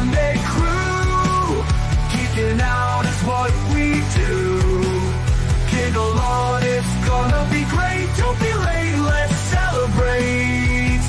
Sunday crew. Geeking out is what we do. Kindle on, it's gonna be great. Don't be late, let's celebrate.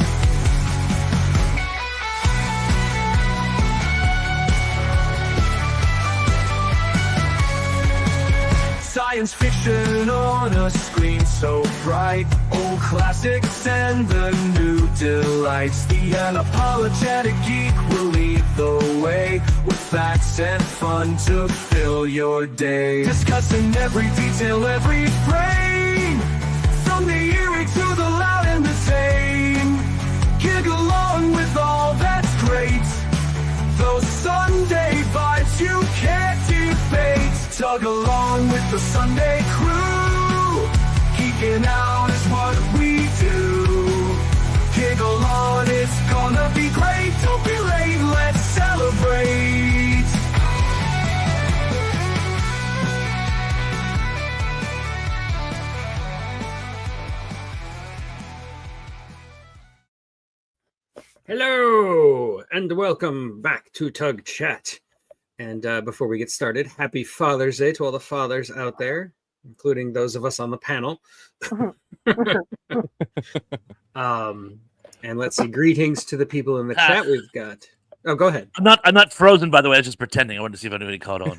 Science fiction on a screen so bright. Old classics and the new delights. The unapologetic geek will lead the way, with facts and fun to fill your day. Discussing every detail, every frame, from the eerie to the loud and the tame. Gig along with all that's great. Those Sunday vibes you can't debate. Tug along with the Sunday crew. Geeking out is what we do. Giggle on, it's gonna be great. Don't be late, let's celebrate. Hello, and welcome back to TUG Chat. And before we get started, happy Father's Day to all the fathers out there, including those of us on the panel. And let's see, greetings to the people in the chat we've got. Oh, go ahead. I'm not frozen, by the way. I was just pretending. I wanted to see if anybody caught on.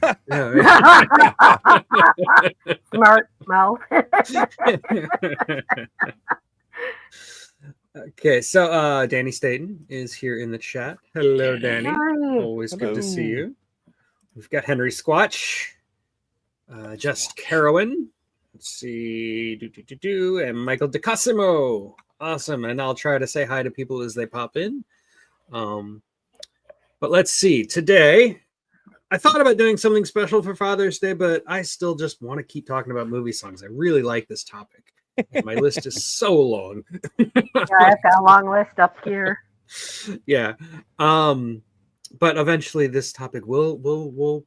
Smart mouth. Okay, so Danny Staten is here in the chat. Hello, Danny. Hi. Always good to see you. We've got Henry Squatch, Just Carowin. Let's see, and Michael DeCosimo. Awesome, and I'll try to say hi to people as they pop in. But let's see, today, I thought about doing something special for Father's Day, but I still just want to keep talking about movie songs. I really like this topic. My list is so long. Yeah, I've got a long list up here. Yeah. But eventually this topic will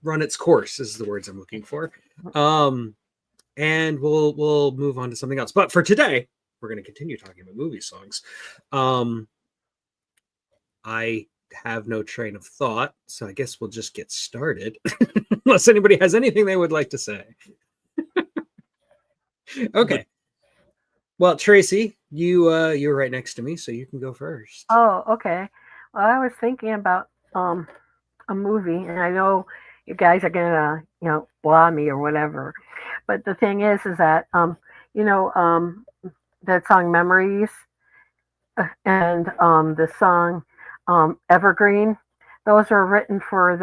run its course, is the words I'm looking for. And we'll move on to something else. But for today, we're going to continue talking about movie songs. I have no train of thought, so I guess we'll just get started. Unless anybody has anything they would like to say. Okay. Well, Tracy, you're right next to me, so you can go first. Oh, okay. Well, I was thinking about a movie, and I know you guys are gonna, blah me or whatever. But the thing is that that song "Memories" and the song "Evergreen." Those are written for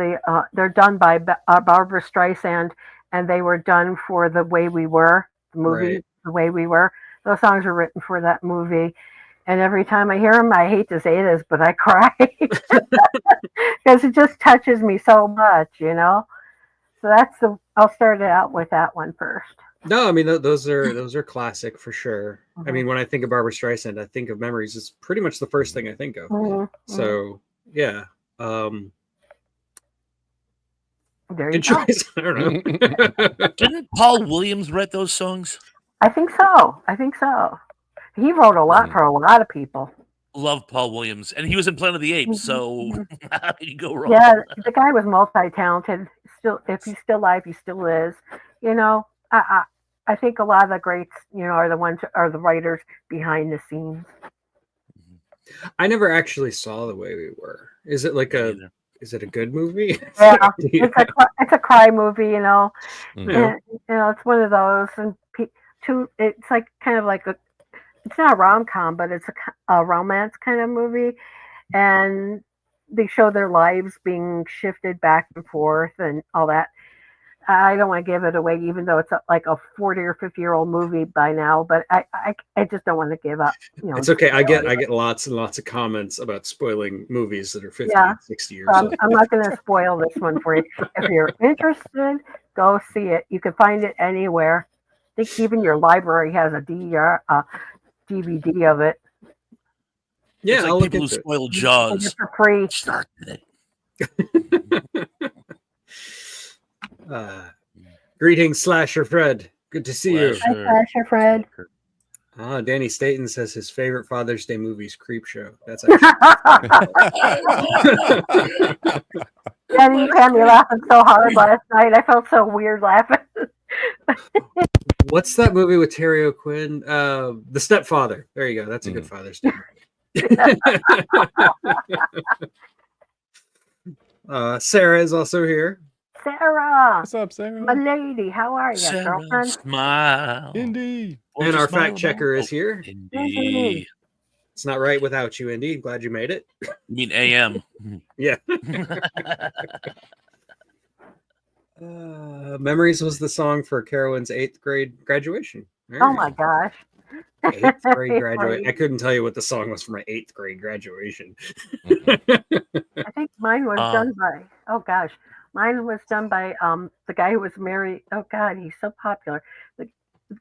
they're done by Barbara Streisand, and they were done for The Way We Were. Movie, right. The Way We Were. Those songs were written for that movie, and every time I hear them, I hate to say this, but I cry because it just touches me so much, So I'll start it out with that one first. No, I mean those are classic for sure. Mm-hmm. I mean, when I think of Barbara Streisand, I think of Memories. It's pretty much the first thing I think of. Mm-hmm. So yeah. Good choice. I don't know. Didn't Paul Williams write those songs? I think so. He wrote a lot for a lot of people. Love Paul Williams, and he was in Planet of the Apes. So how did you go wrong? Yeah, the guy was multi-talented. Still, if he's still alive, he still is. I think a lot of the greats, are the writers behind the scenes. I never actually saw The Way We Were. Is it like Is it a good movie? Yeah, it's a cry movie, Mm-hmm. And, it's one of those, and it's like kind of like it's not a rom-com, but it's a romance kind of movie, and they show their lives being shifted back and forth and all that. I don't want to give it away, even though it's like a 40 or 50-year-old movie by now. But I just don't want to give up. It's okay. I get lots and lots of comments about spoiling movies that are 50, 60 years old. I'm not going to spoil this one for you. If you're interested, go see it. You can find it anywhere. I think even your library has a DVD of it. Yeah, it's like people who spoil Jaws for free. Start it. Greetings, Slasher Fred. Good to see you. Hi, Slasher Fred. Danny Staten says his favorite Father's Day movie is Creep Show. That's Danny, actually you had me laughing so hard last night. I felt so weird laughing. what's that movie with Terry O'Quinn? The Stepfather. There you go. That's a good Father's Day movie. Sarah is also here. Sarah, What's up, Sarah? my lady, how are you, Sarah, girlfriend? smile. Indy. Won't And you our smile fact checker now? is here. Indeed. It's not right without you, Indy. Glad you made it. You mean AM? Yeah. Memories was the song for Carowin's 8th grade graduation. There Oh you my go. gosh. 8th grade graduation. I couldn't tell you what the song was for my 8th grade graduation. I think mine was Uh, done by, oh gosh, mine was done by the guy who was married. Oh God, he's so popular. The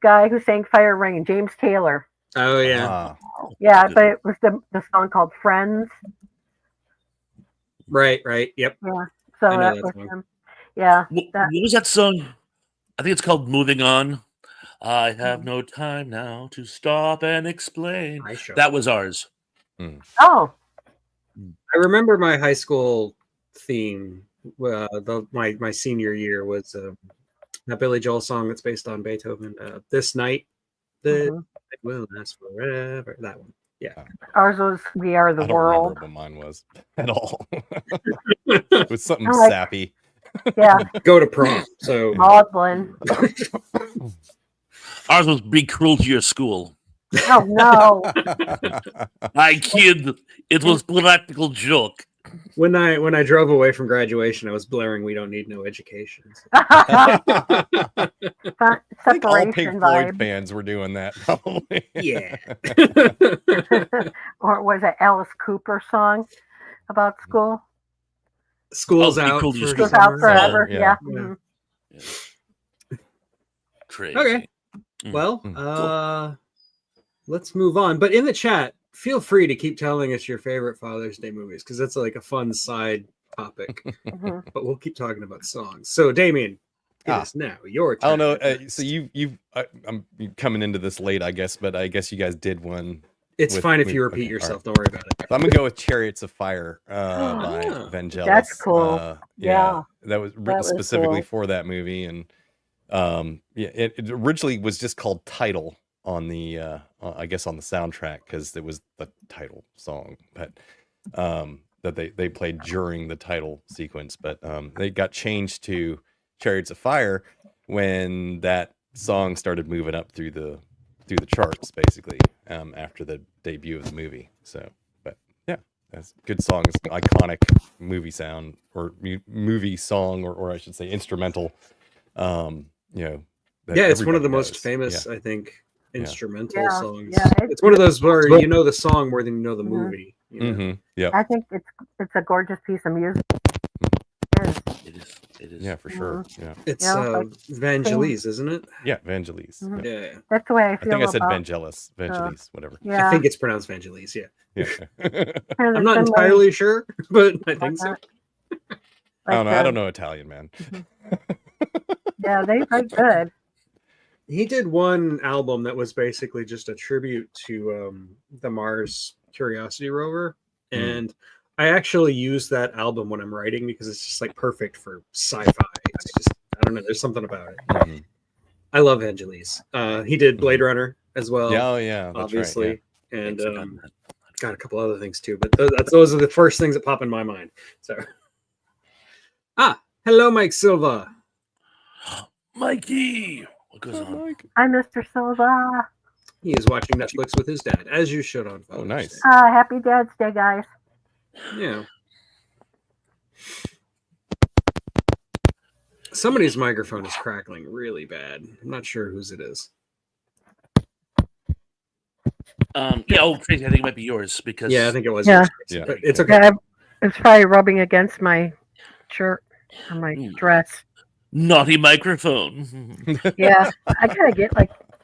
guy who sang Fire Ring, James Taylor. Oh yeah. Ah, Yeah, Good. but it was the song called Friends. Right. Yep. So I know that that was song. him. Yeah. What That, was that song? I think it's called Moving On. I have no time now to stop and explain. High show. That was ours. oh, I remember my high school theme. My senior year was that Billy Joel song that's based on Beethoven. This night, the mhm. it will last forever. That one. Ours was We Are the I don't remember World. what mine was at all. It was something I like- sappy. Yeah, Go to prom. So Maudlin. Ours was Be Cruel to Your School. Oh no. I kid. It was practical joke. when I drove away from graduation, I was blaring "We Don't Need No Education." I think all Pink Separation Floyd vibe. fans were doing that, probably. Yeah. Or was it Alice Cooper song about school? School's Oh, be out. cool to your for school. School's out summer. forever. Yeah. Yeah. Yeah. Mhm. Crazy. Okay. Mm. Well, let's move on. But in the chat, feel free to keep telling us your favorite Father's Day movies because that's like a fun side topic. Mhm. But we'll keep talking about songs. So, Damien, it is now your I don't turn. know. So I'm coming into this late, I guess, but I guess you guys did one. It's with- fine if with- you repeat okay, yourself. Don't worry about it. So I'm gonna go with Chariots of Fire by Oh, Vangelis. that's cool. Yeah, that was written was specifically cool. for that movie, and it originally was just called Title on the I guess on the soundtrack because it was the title song, but that they played during the title sequence, but they got changed to Chariots of Fire when that song started moving up through the charts, basically, after the debut of the movie. So, but yeah, that's good song. It's an iconic movie sound or movie song, or I should say instrumental. That Yeah, it's one of the everybody most knows. famous, Yeah. I think, instrumental Yeah, songs. yeah, it's one of those where you know the song more than you know the Mhm. movie. You know? Mhm. Yeah, I think it's a gorgeous piece of music. It is. It is. It is. yeah, for sure. Yeah, It's Yeah, like Vangelis, isn't it? yeah, Vangelis. Mhm. Yeah. Yeah. That's the way I I feel think I said about. Vangelis, whatever. Yeah. I think it's pronounced Vangelis. Yeah. Yeah. kind of I'm not similar entirely sure, but I like think so. that. I don't know. I Like, don't know Italian, man. Yeah, they are good. He did one album that was basically just a tribute to the Mars Curiosity rover, Hmm. and I actually use that album when I'm writing because it's just like perfect for sci-fi. It's just I don't know. There's something about it. Mhm. I love Vangelis. He did Blade Runner as well, Yeah, oh yeah, that's obviously, right. and Thanks for that. got a couple other things too. But those are the first things that pop in my mind. So, hello, Mike Silva. Mikey, what goes Yeah. on? Hi, Mr. Silva. He is watching Netflix with his dad, as you should on Father's Oh, nice. Day. Happy Dad's Day, guys. Yeah. Somebody's microphone is crackling really bad. I'm not sure whose it is. Yeah, Tracy, I think it might be yours because Yeah, I think it was. Yeah. yours, Yeah. but it's okay. Yeah, it's probably rubbing against my shirt or my dress. naughty microphone. Yeah,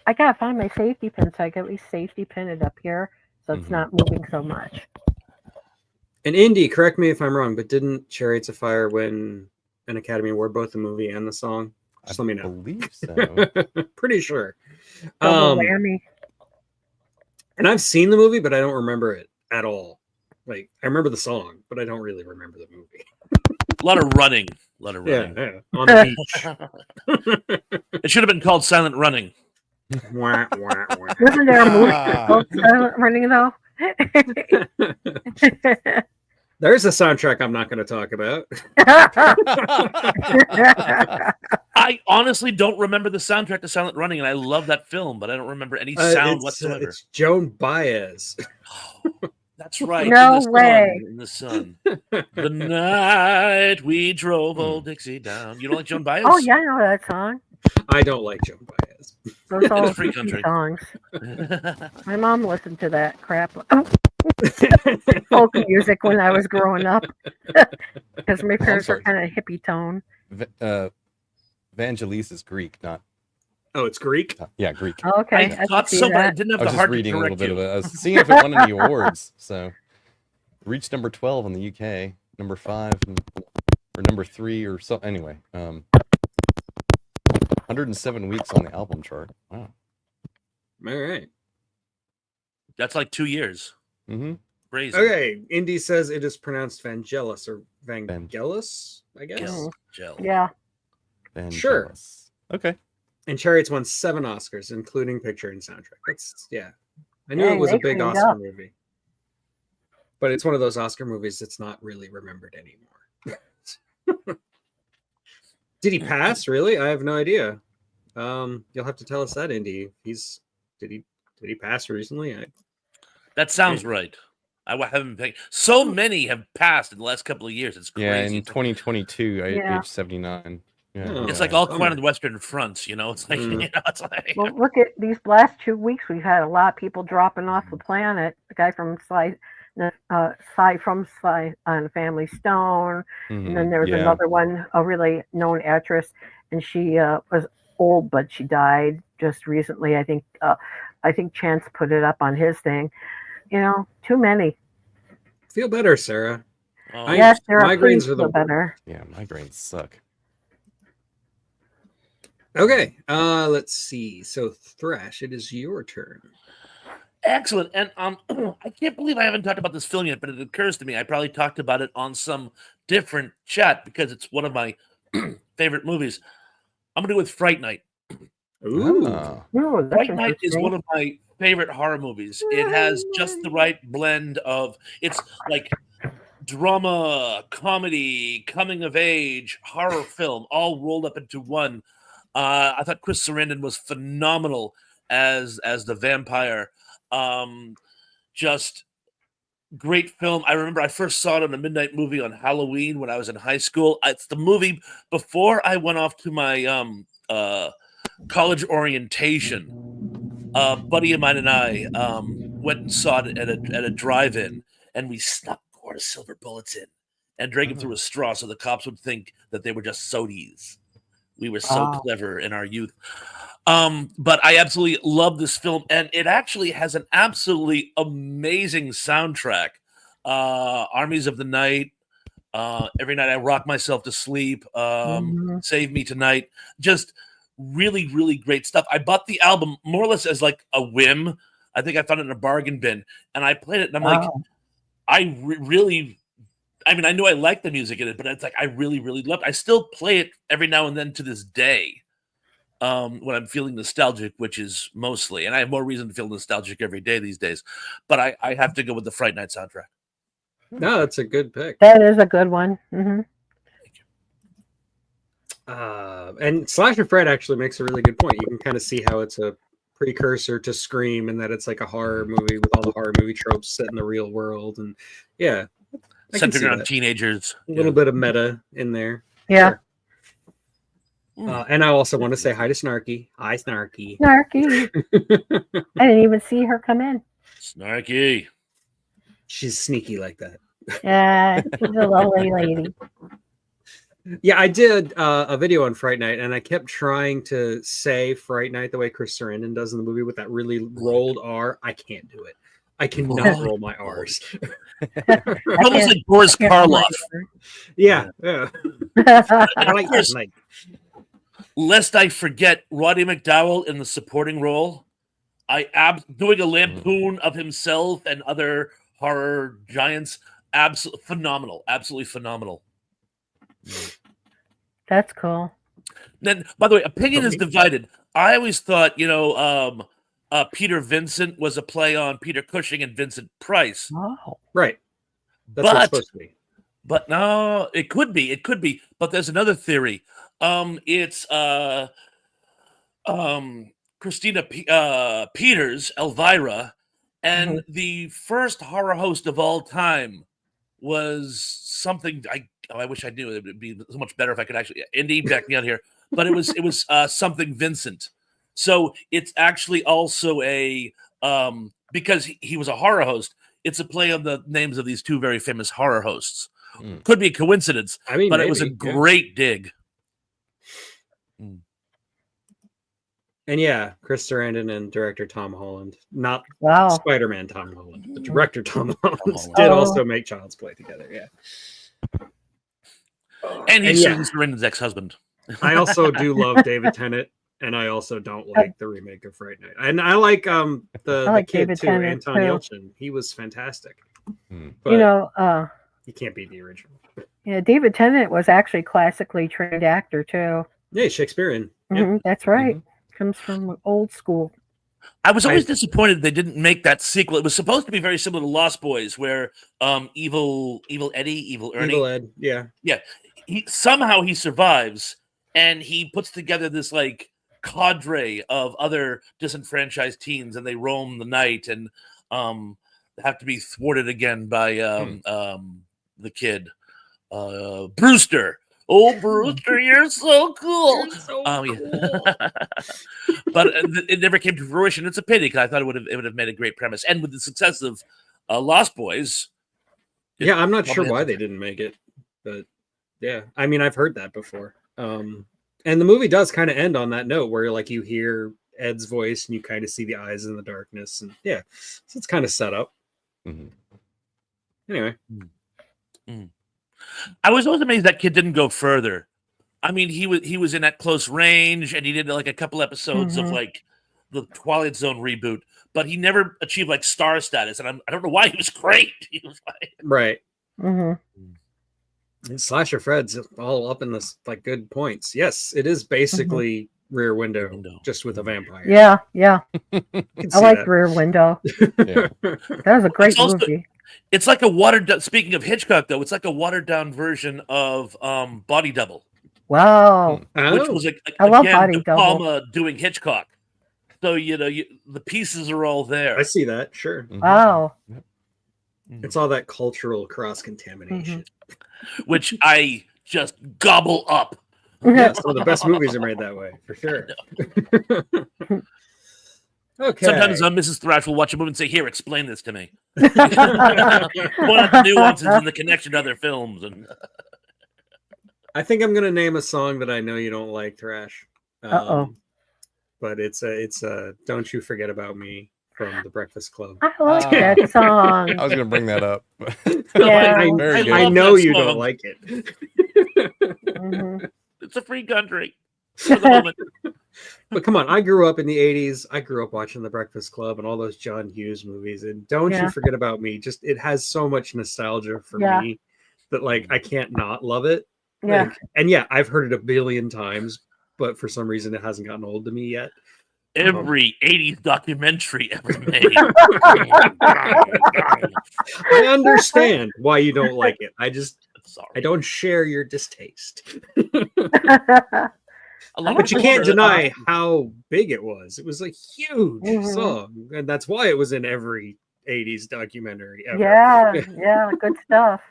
I gotta find my safety pin so I can at least safety pin it up here so it's Mhm. not moving so much. And Indy, correct me if I'm wrong, but didn't Chariots of Fire win an Academy Award, both the movie and the song? Just let me I know. believe so. Pretty sure. Double Um, whammy. And I've seen the movie, but I don't remember it at all. Like, I remember the song, but I don't really remember the movie. A lot of running. Yeah, on the beach. It should have been called Silent Running. Wah, wah, wah. Wasn't there a movie called Silent Running though? There's a soundtrack I'm not going to talk about. I honestly don't remember the soundtrack to Silent Running, and I love that film, but I don't remember any sound whatsoever. It's Joan Baez. That's right. No in the way. Sun, in the sun. The night we drove old Dixie down. You don't like Joan Baez? Oh yeah, I know that song. I don't like Joan Baez. Those old free hippie country. songs. My mom listened to that crap. Folk music when I was growing up, because my parents are sorry. kind of hippie tone. Vangelis is Greek, not Oh, it's Greek? yeah, Greek. Okay, I can thought see so, but I that. didn't have I the was just heart to reading a little correct bit of you. it. I was seeing if it won any awards. So it reached number 12 in the UK, number 5, or number 3, or so. Anyway, 107 weeks on the album chart. Wow. All right. That's like 2 years. Mm-hmm. Crazy. Okay. Indy says it is pronounced Vangelis or Vangelis, I guess. Gel. Gel. Yeah. Sure. Vangelis. Okay. And Chariots won 7 Oscars, including picture and soundtrack. That's, yeah. I knew Dang, it was they a big cleaned Oscar up. movie. But it's one of those Oscar movies that's not really remembered anymore. Did he pass? Really? I have no idea. You'll have to tell us that, Indy. Did he pass recently? That sounds right. I haven't paid. So many have passed in the last couple of years. It's crazy. Yeah, in 2022, Yeah. age 79. Yeah, Oh. It's yeah. like all Bummer. quite on the Western fronts, you know. It's like, Mm. you know, it's like Well, look at these last 2 weeks. We've had a lot of people dropping off the planet. The guy from Sly on Family Stone, and then there was Yeah. another one, a really known actress, and she was old, but she died just recently. I think Chance put it up on his thing. You know, too many. Feel better, Sarah. oh, Yes, there are migraines please are the feel better. Yeah, migraines suck. Okay. Let's see. So Thrash, it is your turn. excellent. And I can't believe I haven't talked about this film yet, but it occurs to me I probably talked about it on some different chat because it's one of my favorite movies. I'm gonna go with Fright Night. Ooh. Ah. Ooh, that's Fright Night is interesting. one of my favorite horror movies. It has just the right blend of it's like drama, comedy, coming of age, horror film, all rolled up into one. I thought Chris Sarandon was phenomenal as the vampire. Just great film. I remember I first saw it on a midnight movie on Halloween when I was in high school. It's the movie before I went off to my college orientation. A buddy of mine and I went and saw it at a drive-in, and we snuck quart of silver bullets in and drank them through a straw so the cops would think that they were just sodies. We were so clever in our youth. But I absolutely love this film, and it actually has an absolutely amazing soundtrack. Armies of the Night, Every Night I Rock Myself to Sleep, Save Me Tonight, just really, really great stuff. I bought the album more or less as like a whim. I think I found it in a bargain bin, and I played it, and I'm like, I really, I mean, I knew I liked the music in it, but it's like I really, really loved it. I still play it every now and then to this day. When I'm feeling nostalgic, which is mostly, and I have more reason to feel nostalgic every day these days, but I have to go with the Fright Night soundtrack. No, that's a good pick. That is a good one. Mm-hmm. And Slasher Fred actually makes a really good point. You can kind of see how it's a precursor to Scream, and that it's like a horror movie with all the horror movie tropes set in the real world, and yeah, I can see Centered around that. teenagers. A little bit of meta in there. Yeah. Sure. And I also want to say hi to Snarky. Hi, Snarky. Snarky. I didn't even see her come in. Snarky. She's sneaky like that. Yeah, she's a lovely lady. Yeah, I did a video on Fright Night, and I kept trying to say Fright Night the way Chris Sarandon does in the movie with that really rolled R. I can't do it. I cannot roll my R's. Almost like Boris Karloff. Yeah. I like that course. night. Lest I forget Roddy McDowell in the supporting role, doing a lampoon of himself and other horror giants. Absolutely phenomenal. That's cool. Then, by the way, opinion is divided. I always thought, Peter Vincent was a play on Peter Cushing and Vincent Price. Oh, Right. That's what it's supposed to be. But no, it could be. But there's another theory. It's Christina Peters, Elvira, and the first horror host of all time was something I wish I knew. It would be so much better if I could actually indeed back me out here. But it was something Vincent. So it's actually also a because he was a horror host. It's a play on the names of these two very famous horror hosts. Could be a coincidence, but maybe, it was a great dig. And yeah, Chris Sarandon and director Tom Holland, not Spider-Man Tom Holland, but director Tom Holland did also make Child's Play together. Yeah, and he's Susan Sarandon's ex-husband. I also do love David Tennant, and I also don't like the remake of Fright Night. And I like the kid David too, Tennant, Anton Yelchin. He was fantastic. But, you can't beat the original. Yeah, David Tennant was actually a classically trained actor too. Yeah, Shakespearean. That's right. Comes from old school. I was always disappointed they didn't make that sequel. It was supposed to be very similar to Lost Boys, where evil Eddie, evil Ernie, Evil Ed, yeah. He survives, and he puts together this like cadre of other disenfranchised teens, and they roam the night and have to be thwarted again by the kid, Brewster. Oh, Brewster, you're so cool. But it never came to fruition. It's a pity because I thought it would have made a great premise. And with the success of Lost Boys, I'm not sure why they didn't make it, but yeah, I mean, I've heard that before. And the movie does kind of end on that note where like you hear Ed's voice and you kind of see the eyes in the darkness, and so it's kind of set up. Anyway. I was always amazed that kid didn't go further. I mean, he was in At Close Range, and he did like a couple episodes of like the Twilight Zone reboot, but he never achieved like star status. And I don't know why. He was great. He was like right. And Slasher Fred's all up in this like good points. Yes, it is basically Rear Window, just with a vampire. Yeah. I like that. Rear Window. That was a great movie. It's like a watered down. Speaking of Hitchcock, though, it's like a watered down version of Body Double. Wow, which was I love again Body De Double. Palma doing Hitchcock. So the pieces are all there. I see that. Sure. Wow, it's all that cultural cross contamination, which I just gobble up. Yeah, some of the best movies are made that way, for sure. Okay. Sometimes Mrs. Thrash will watch a movie and say, "Here, explain this to me." Point out the nuances and the connection to other films. And I think I'm gonna name a song that I know you don't like, Thrash. But it's a "Don't You Forget About Me" from The Breakfast Club. I like that song. I was gonna bring that up. I know you don't like it. It's a free country. For the moment. But come on, I grew up in the 80s. I grew up watching The Breakfast Club and all those John Hughes movies. And Don't You Forget About Me. Just it has so much nostalgia for me that like I can't not love it. Yeah. Like, and I've heard it a billion times, but for some reason it hasn't gotten old to me yet. Every 80s documentary ever made. I understand why you don't like it. I don't share your distaste. But you can't deny how big it was. It was a huge song, and that's why it was in every 80s documentary ever. Yeah, good stuff.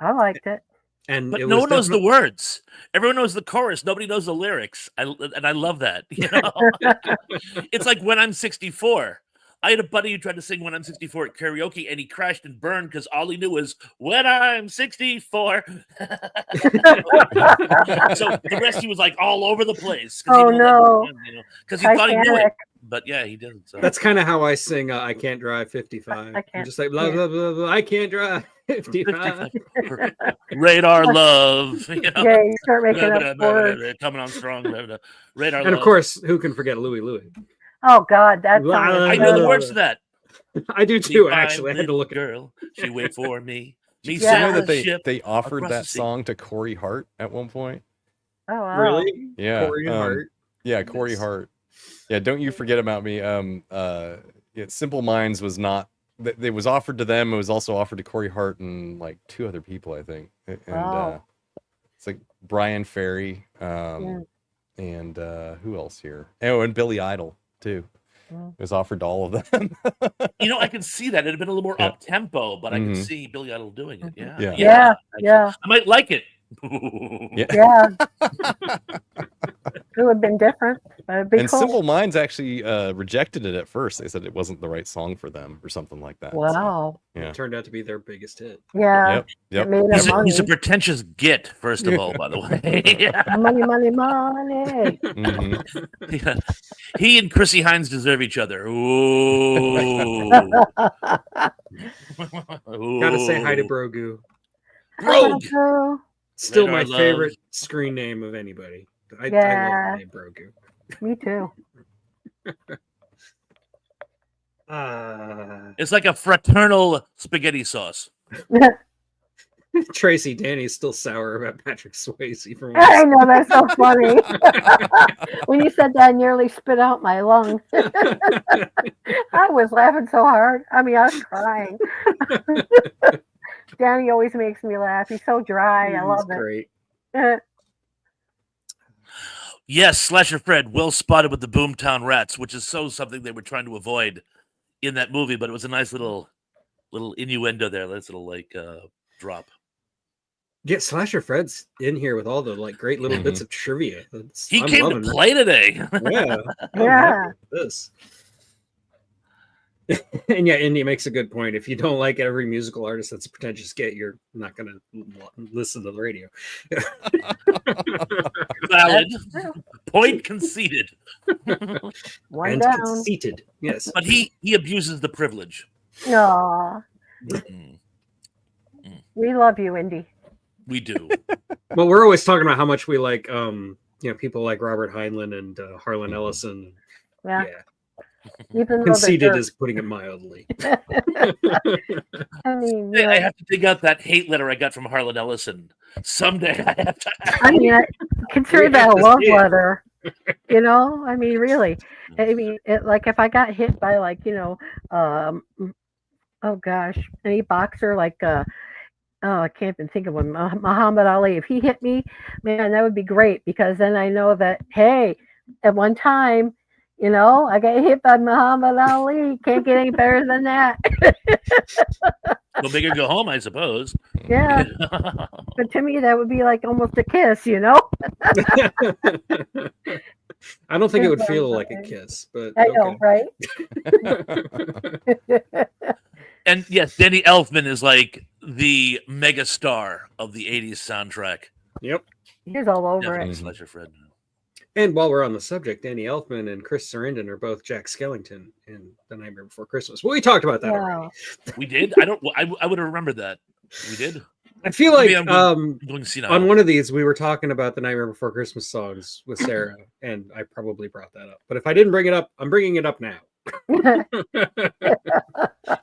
I liked it. But no one knows the words. Everyone knows the chorus. Nobody knows the lyrics. I love that. It's like When I'm 64. I had a buddy who tried to sing When I'm 64 at karaoke, and he crashed and burned because all he knew was When I'm 64. So the rest he was like all over the place. Oh no! Because he thought he knew it, but he didn't. So. That's kind of how I sing. I Can't Drive 55. I'm just like blah blah blah blah. I can't drive 55. Radar love. Yeah, you start making up words. Coming on strong. Radar. And of course, who can forget Louie Louie? Oh God, that song. I know the words to that. I do Me too, fine actually. I had to little look at girl. She wait for me. Me Did you sail know that the ship they offered across the that sea. song to Corey Hart at one point? Oh wow. Really? Yeah, Corey Hart. Yeah, Corey Hart. Yeah, don't you forget about me. Yeah, Simple Minds was not. It was offered to them. It was also offered to Corey Hart and like 2 other people, I think. And Wow. it's like Brian Ferry, Yeah. and who else here? Oh, and Billy Idol too. Mm. It was offered to all of them. You know, I can see that. It'd have been a little more Yeah. up tempo, but I can Mhm. see Billy Idol doing it. Yeah. Yeah. Yeah. actually. Yeah. I might like it. Yeah. Yeah. It would have been different, but it'd be And cool. Simple Minds actually rejected it at first. They said it wasn't the right song for them or something like that. So, Wow. yeah. It turned out to be their biggest hit. Yeah. Yep. Yep. It made He's them a, he's a money. pretentious git, first of all, by the way. Money, money, money. Mhm. Yeah. He and Chrissy Hines deserve each other. Ooh. Gotta say hi to Brogu. Brogue. Hello. Still Radar my love. favorite screen name of anybody. I love Yeah. the name Brogu. Me too. It's like a fraternal spaghetti sauce. Tracy, Danny's still sour about Patrick Swayze from I know, that's so funny. When you said that, I nearly spit out my lung. I was laughing so hard. I mean, I was crying. Danny always makes me laugh. He's so dry. I love great. it. Yes, Slasher Fred, well spotted with the Boomtown Rats, which is so something they were trying to avoid in that movie, but it was a nice little innuendo there, nice little like drop. Yeah, Slasher Fred's in here with all the like great little bits of trivia. He I'm came to loving play today. Yeah. I'm Yeah. happy with this. And yeah, Indy makes a good point. If you don't like every musical artist that's a pretentious git, you're not going to listen to the radio. Valid. Point conceded. One And down. conceited. Yes. But he abuses the privilege. No. Mm, We love you, Indy. we do. Well, we're always talking about how much we like people like Robert Heinlein and Harlan Ellison. Yeah. Yeah. Even though Conceited they're is putting it mildly. I mean, Hey, I yeah. have to dig out that hate letter I got from Harlan Ellison. Someday I have to. I mean, I consider We that have a to love see it. letter. You know, I mean, really. I mean, like if I got hit by like, oh gosh, any boxer like, oh, I can't even think of one, Muhammad Ali. If he hit me, man, that would be great because then I know that, hey, at one time, I got hit by Muhammad Ali. Can't get any better than that. Go big or go home, I suppose. Yeah. But to me, that would be like almost a kiss, I don't think it would feel like a kiss, but I know, right? And yes, Danny Elfman is like the mega star of the 80s soundtrack. Yep. He's all over Definitely it. Slasher Fred. And while we're on the subject, Danny Elfman and Chris Sarandon are both Jack Skellington in The Nightmare Before Christmas. Well, we talked about that already. Wow. We did? I would have remembered that. We did? I feel like Maybe I'm going senile. on one of these, we were talking about The Nightmare Before Christmas songs with Sarah, and I probably brought that up. But if I didn't bring it up, I'm bringing it up now.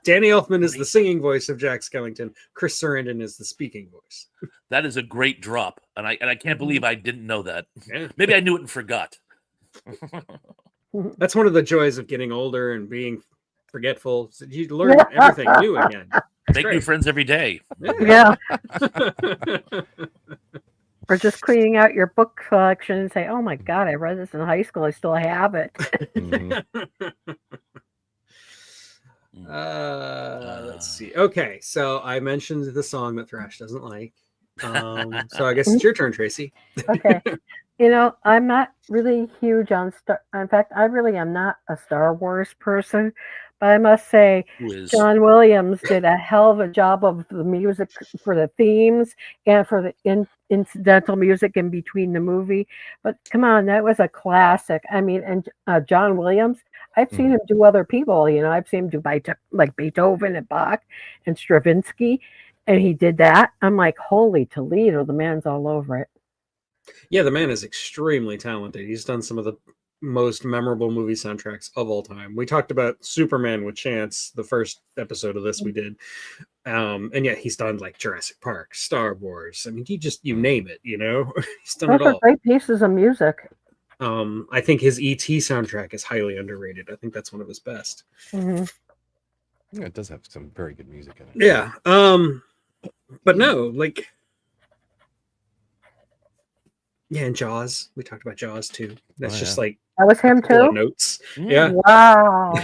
Danny Elfman is the singing voice of Jack Skellington. Chris Sarandon is the speaking voice. That is a great drop, and I can't believe I didn't know that. Yeah. Maybe I knew it and forgot. That's one of the joys of getting older and being forgetful. You learn everything new again. Make new great. friends every day. Yeah. Or just cleaning out your book collection and say, oh my God, I read this in high school. I still have it. Let's see. Okay, so I mentioned the song that Thrash doesn't like. So I guess it's your turn, Tracy. Okay. I'm not really huge on Star. In fact, I really am not a Star Wars person. But I must say, Who is? John Williams did a hell of a job of the music for the themes and for the incidental music in between the movie. But come on, that was a classic. I mean, and John Williams, I've seen him do other people. I've seen him do like Beethoven and Bach and Stravinsky, and he did that. I'm like, holy Toledo, the man's all over it. Yeah, the man is extremely talented. He's done some of the most memorable movie soundtracks of all time. We talked about Superman with Chance, the first episode of this we did. And yet he's done like Jurassic Park, Star Wars. I mean, you name it, you know? He's done Those it are all. great pieces of music. I think his E.T. soundtrack is highly underrated. I think that's one of his best. Mm-hmm. Yeah, it does have some very good music in it. Yeah. But no, like, yeah, and Jaws. We talked about Jaws too. That's just like That was him full of too. notes. Yeah. Wow.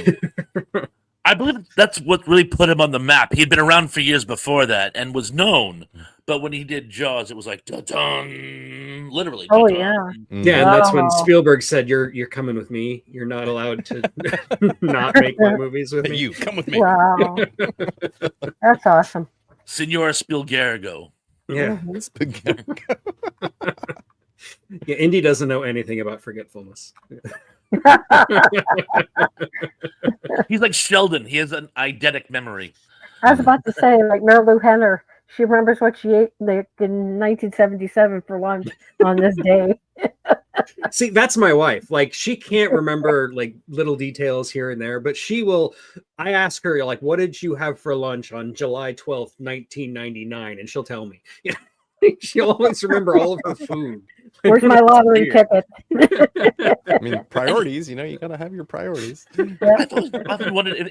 I believe that's what really put him on the map. He'd been around for years before that and was known, but when he did Jaws, it was like dun-dun, literally. Oh, dun-dun. yeah. Yeah, and that's when Wow. Spielberg said, "You're coming with me. You're not allowed to not make my movies with me." You come with me. Wow. That's awesome. Senor Spielbergo. Yeah, Mhm. yeah. Indy doesn't know anything about forgetfulness. He's like Sheldon. He has an eidetic memory. I was about to say, like Marilu Henner, she remembers what she ate like, in 1977 for lunch on this day. See, that's my wife. Like, she can't remember like little details here and there, but she will. I ask her, like, "What did you have for lunch on July 12th, 1999?" And she'll tell me. Yeah, she'll always remember all of her food. Where's my lottery ticket? I mean, priorities. You know, you gotta have your priorities. I've always often wondered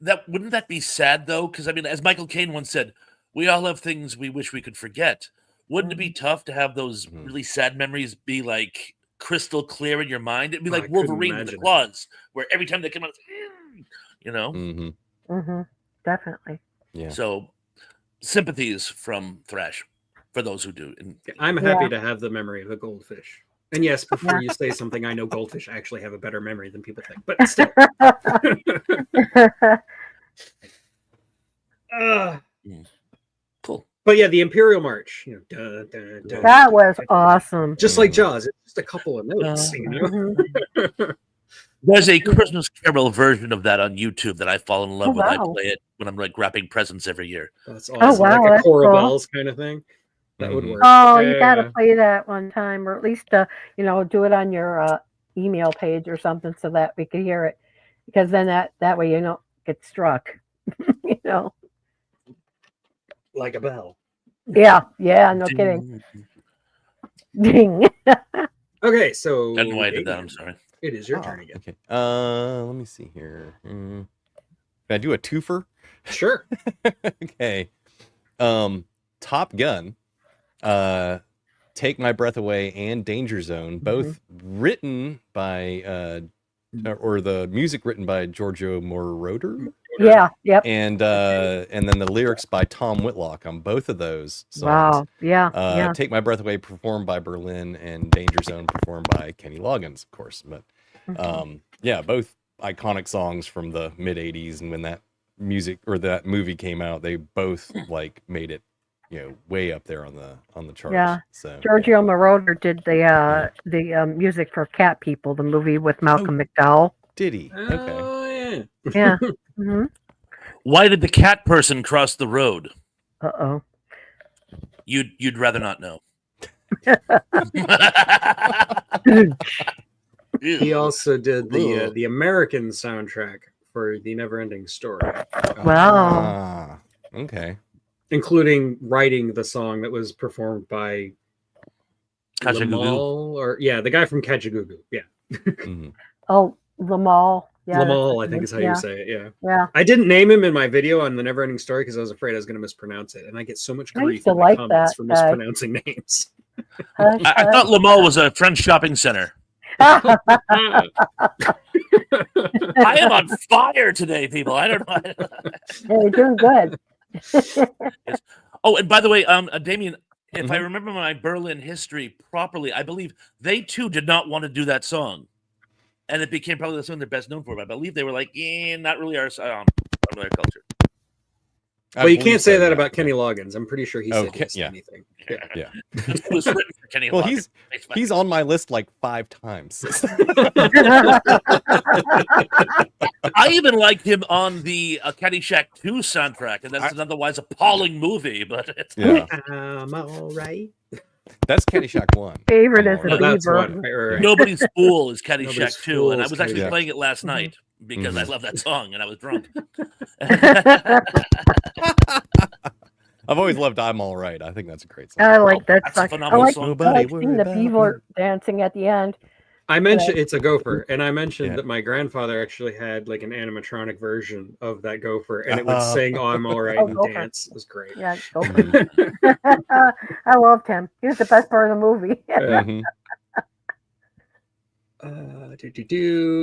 that wouldn't that be sad though? Because I mean, as Michael Caine once said, we all have things we wish we could forget. Wouldn't it be tough to have those really sad memories be like crystal clear in your mind? It'd be like Wolverine with the claws, where every time they come out, you know. Mm-hmm. Definitely. Yeah. So sympathies from Thrash for those who do. And I'm happy to have the memory of a goldfish. And yes, before you say something, I know goldfish actually have a better memory than people think. But still. Cool. But yeah, the Imperial March, you know, dun, dun, dun, That was awesome. just like Jaws. It's just a couple of notes, you know. Mhm. There's a Christmas Carol version of that on YouTube that I fall in love Oh, with. I wow. play it when I'm like wrapping presents every year. That's awesome. wow, Like a that's Cora cool. Bells kind of thing. That would work. Oh, you Yeah. got to play that one time, or at least do it on your email page or something, so that we could hear it. Because then that way you don't get struck. You know. Like a bell. Yeah. No kidding. Ding. Okay, so I don't know why I did that. I'm sorry. it is your turn again. Okay. Let me see here. Can I do a twofer? Sure. Okay. Top Gun, Take My Breath Away, and Danger Zone, both written by or the music written by Giorgio Moroder. Yeah. Yep. And then the lyrics by Tom Whitlock on both of those songs. Wow. Yeah. Take My Breath Away performed by Berlin, and Danger Zone performed by Kenny Loggins, of course. But yeah, both iconic songs from the mid 80s, and when that music or that movie came out, they both like made it, you know, way up there on the charts. Yeah. So Giorgio Moroder did the music for Cat People, the movie with Malcolm McDowell. did he? Okay. Oh yeah. Yeah. Mm-hmm. Why did the cat person cross the road? Uh-oh. You'd rather not know. He also did the American soundtrack for The Neverending Story, Wow. Ah, okay. including writing the song that was performed by Kajagoogoo. Lamal, or the guy from Kajagoogoo. Yeah, Mhm. Oh, Lamal. Yeah. Lamal, I think is how Yeah. you say it. Yeah. Yeah. I didn't name him in my video on The Neverending Story because I was afraid I was going to mispronounce it, and I get so much I grief used to in the like comments that for guy. mispronouncing names. I thought Lamal was a French shopping center. I am on fire today, people. I don't know. You're doing good. Oh, and by the way, Damian, if I remember my Berlin history properly, I believe they too did not want to do that song, and it became probably the song they're best known for. But I believe they were like, not really our culture. Well, you can't say that about Kenny Loggins. I'm pretty sure he said Okay, yes yeah. to anything. Yeah. It was written for Kenny Well, Loggins. he's on my list like 5 times. I even liked him on the Caddyshack 2 soundtrack, and that's an otherwise appalling movie. But it's Yeah. I'm all right. That's Caddyshack 1. Favorite Come is on. a Oh, that's beaver. one. Right. Nobody's Fool is Nobody's Caddyshack 2, Fool and I is was actually Caddyshack. playing it last Mhm. night because I love that song and I was drunk. I've always loved I'm All Right. I think that's a great song. I like that That's a song. I phenomenal like, song. I Nobody like worry seeing the about beaver dancing at the end. I mentioned it's a gopher, and I mentioned Yeah. that my grandfather actually had like an animatronic version of that gopher, and it would sing "Oh, I'm All Right" Oh, and gopher. dance. It was great. Yeah, go for it. I loved him. He was the best part of the movie. Mhm.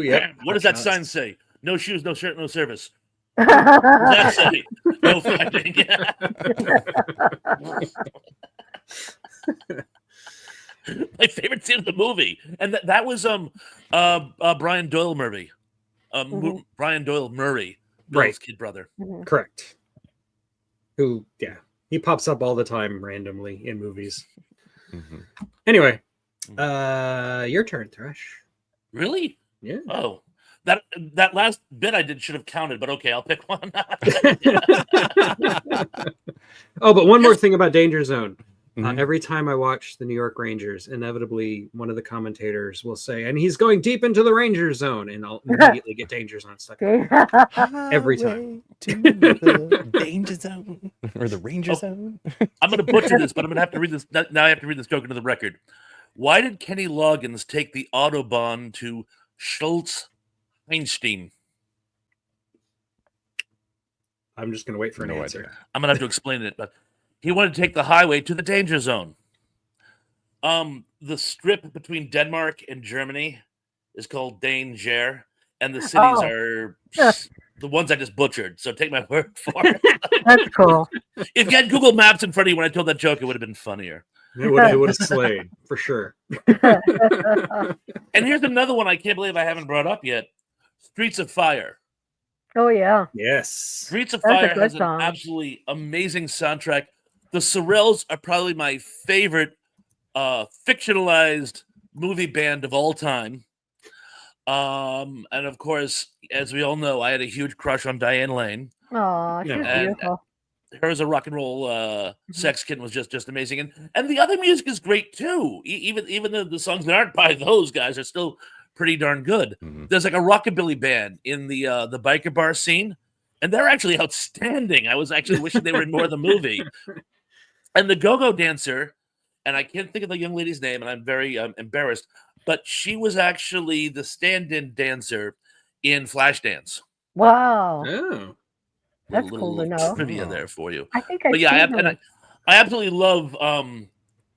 Yep. What does Hot that sign Shots. say? No shoes, no shirt, no service. What does that say? No fighting. My favorite scene of the movie, and that was Brian Doyle Murray, Mhm. Brian Doyle Murray, Bill's Right. kid brother. Mhm. Correct. Who? Yeah, he pops up all the time randomly in movies. Mhm. Anyway, your turn, Thresh. Really? Yeah. Oh, that last bit I did should have counted, but okay, I'll pick one. Oh, but one more thing about Danger Zone. Mhm. Every time I watch the New York Rangers, inevitably one of the commentators will say, "And he's going deep into the Ranger Zone," and I'll immediately get Danger Zone stuck. Every time. Highway to the danger zone or the ranger Oh. zone. I'm going to butcher this, but I'm going to have to read this. Now I have to read this joke into the record. Why did Kenny Loggins take the Autobahn to Schultz-Einstein? I'm just going to wait for an No answer. idea. I'm going to have to explain it, but he wanted to take the highway to the danger zone. The strip between Denmark and Germany is called Danger, and the cities Oh. are the ones I just butchered. So take my word for it. That's cool. If you had Google Maps in front of you when I told that joke, it would have been funnier. It would have slayed for sure. And here's another one I can't believe I haven't brought up yet: Streets of Fire. Oh yeah. Yes. Streets of That's a Fire good has an song. absolutely amazing soundtrack. The Sorrells are probably my favorite fictionalized movie band of all time. And of course, as we all know, I had a huge crush on Diane Lane. Oh, she's Yeah. beautiful. Her as a rock and roll sex kitten was just amazing, and the other music is great too. Even the songs that aren't by those guys are still pretty darn good. Mhm. There's like a rockabilly band in the biker bar scene, and they're actually outstanding. I was actually wishing they were in more of the movie. And the go-go dancer, and I can't think of the young lady's name, and I'm very embarrassed, but she was actually the stand-in dancer in Flashdance. Wow. Oh. That's cool to know. Trivia Oh. there for you. I think I But yeah, seen I absolutely love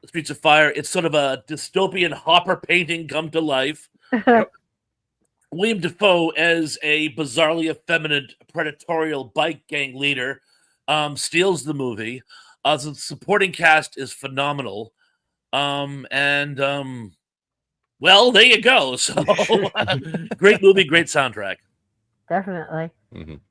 Streets of Fire. It's sort of a dystopian Hopper painting come to life. them. William Dafoe as a bizarrely effeminate, predatorial bike gang leader steals the movie. The supporting cast is phenomenal. Well, there you go. So great movie, great soundtrack. Definitely. Mhm.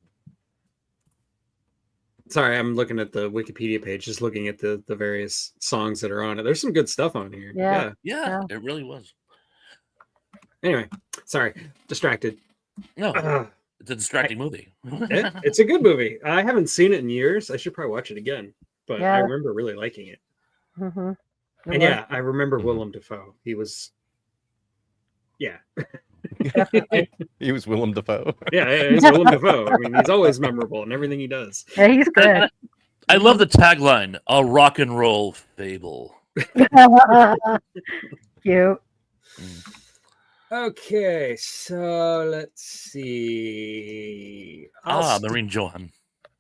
Sorry, I'm looking at the Wikipedia page, just looking at the various songs that are on it. There's some good stuff on here. Yeah. Yeah, it really was. Anyway, sorry, distracted. No, Ugh. it's a distracting movie. It's a good movie. I haven't seen it in years. I should probably watch it again. But Yeah. I remember really liking it. Hmm. And yeah, I remember Mhm. Willem Dafoe. He was, yeah, Definitely. He was Willem Dafoe. yeah, he's Willem Dafoe. I mean, he's always memorable in everything he does. Yeah, he's good. I love the tagline, a rock and roll fable. Cute. Okay, so let's see. Marine Johan.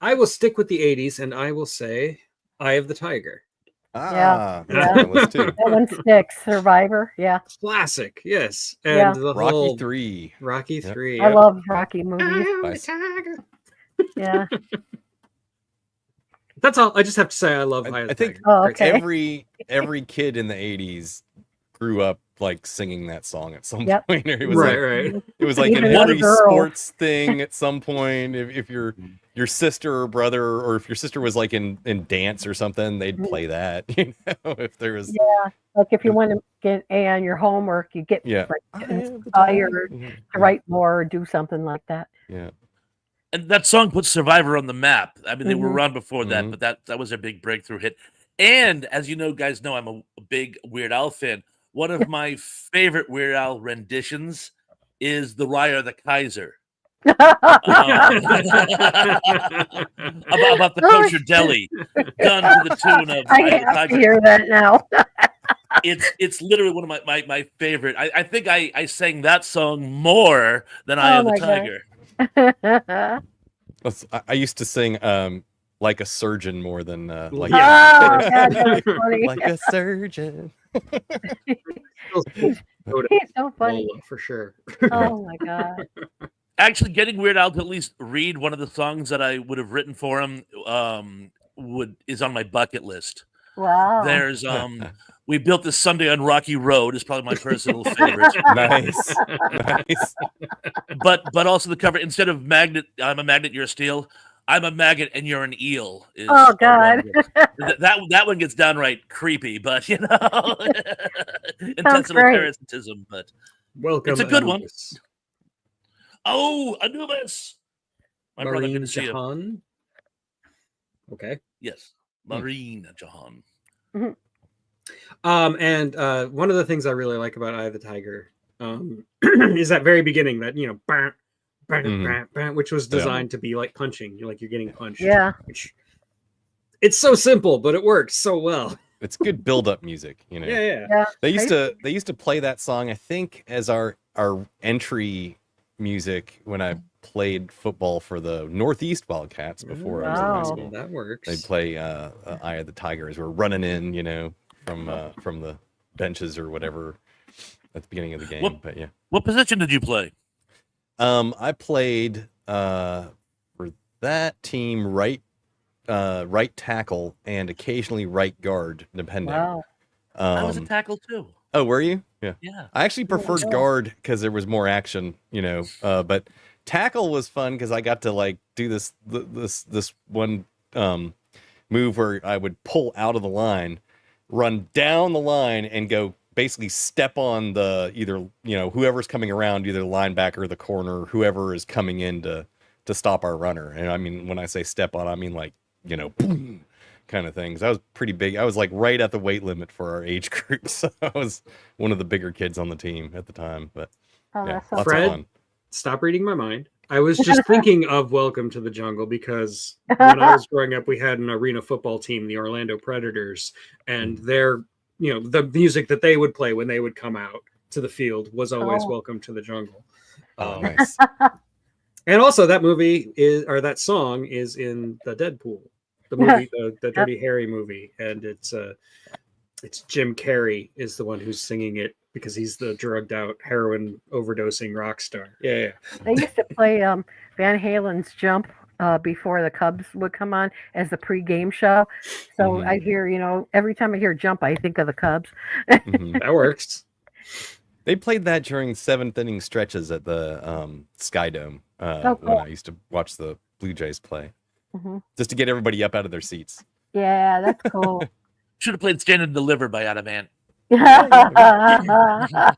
I will stick with the 80s, and I will say Eye of the Tiger. Ah, that's Yeah. on my list too. That one sticks. Survivor. Yeah. Classic, yes. And Yeah. the Rocky whole 3. Rocky Yep. 3. I yep. love Rocky movies. Nice. Yeah. That's all. I just have to say I love Eye of the I think Tiger. Oh, Great okay. every kid in the 80s grew up like singing that song at some Yep. point. Or it was Right, like, right. it was like Even an little every girls. sports thing at some point. If your sister or brother, or if your sister was like in dance or something, they'd play that. You know, if there was Like if you want to get A on your homework, you get yeah. like Eye of the inspired Tiger. to write more or do something like that. Yeah. And that song put Survivor on the map. I mean, they were Mhm. around before that, Mhm. but that was their big breakthrough hit. And as you know, guys know, I'm a big Weird Al fan. One of my favorite Weird Al renditions is "The Rye or the Kaiser." About the kosher deli, done to the tune of I "Eye of the have to Tiger." hear that now. It's literally one of my favorite. I think I sang that song more than "Eye Oh of the my Tiger." I used to sing like a surgeon more than like Oh, God, that's funny. like a surgeon. He's so funny. Lola, for sure. Oh my God. Actually, getting Weird Al to at least read one of the songs that I would have written for him is on my bucket list. Wow. There's "We Built This Sunday on Rocky Road" is probably my personal favorite. Nice. Nice. But also the cover, instead of "Magnet, I'm a magnet, you're a steel, I'm a maggot and you're an eel." Is Oh God. that one gets downright creepy, but intensity great. parasitism. But Welcome. It's a good one. Anubis. oh, Anubis, my brother, good Marine to see you. Jahan. Okay. Yes, Marine Jahan. And one of the things I really like about Eye of the Tiger is that very beginning, that bang, bang, Mhm. bang, bang, which was designed to be like punching. You're getting punched. Yeah. Which, it's so simple, but it works so well. It's good build-up music, you know. Yeah. Yeah. They used to play that song, I think, as our entry music when I played football for the Northeast Wildcats before I was in high Wow. school. That works. They'd play Eye of the Tiger as we're running in, from the benches or whatever at the beginning of the game. But yeah. What position did you play? I played for that team right tackle and occasionly right guard, depending. Wow. I was a tackle too. Oh, were you? Yeah. Yeah. I actually preferred guard because there was more action, but tackle was fun because I got to do this one move where I would pull out of the line, run down the line, and go basically step on the either whoever's coming around, either the linebacker or the corner, whoever is coming in to stop our runner. And I mean, when I say step on, I mean boom kind of things. I was pretty big. I was right at the weight limit for our age group, so I was one of the bigger kids on the team at the time. But Oh, yeah, that's so lots Fred? of fun. Stop reading my mind. I was just thinking of Welcome to the Jungle because when I was growing up, we had an arena football team, the Orlando Predators, and their, the music that they would play when they would come out to the field was always Oh. Welcome to the Jungle. Oh, nice. And also that song is in the Deadpool, the movie, the Dirty Harry movie, and it's Jim Carrey is the one who's singing it because he's the drugged out heroin overdosing rock star. Yeah. They used to play Van Halen's Jump before the Cubs would come on as the pre-game show. So I hear, every time I hear Jump, I think of the Cubs. That works. They played that during seventh inning stretches at the Sky Dome Oh, cool. when I used to watch the Blue Jays play, Mhm. just to get everybody up out of their seats. Yeah, that's cool. Should have played "Stand and Deliver" by Adamant. I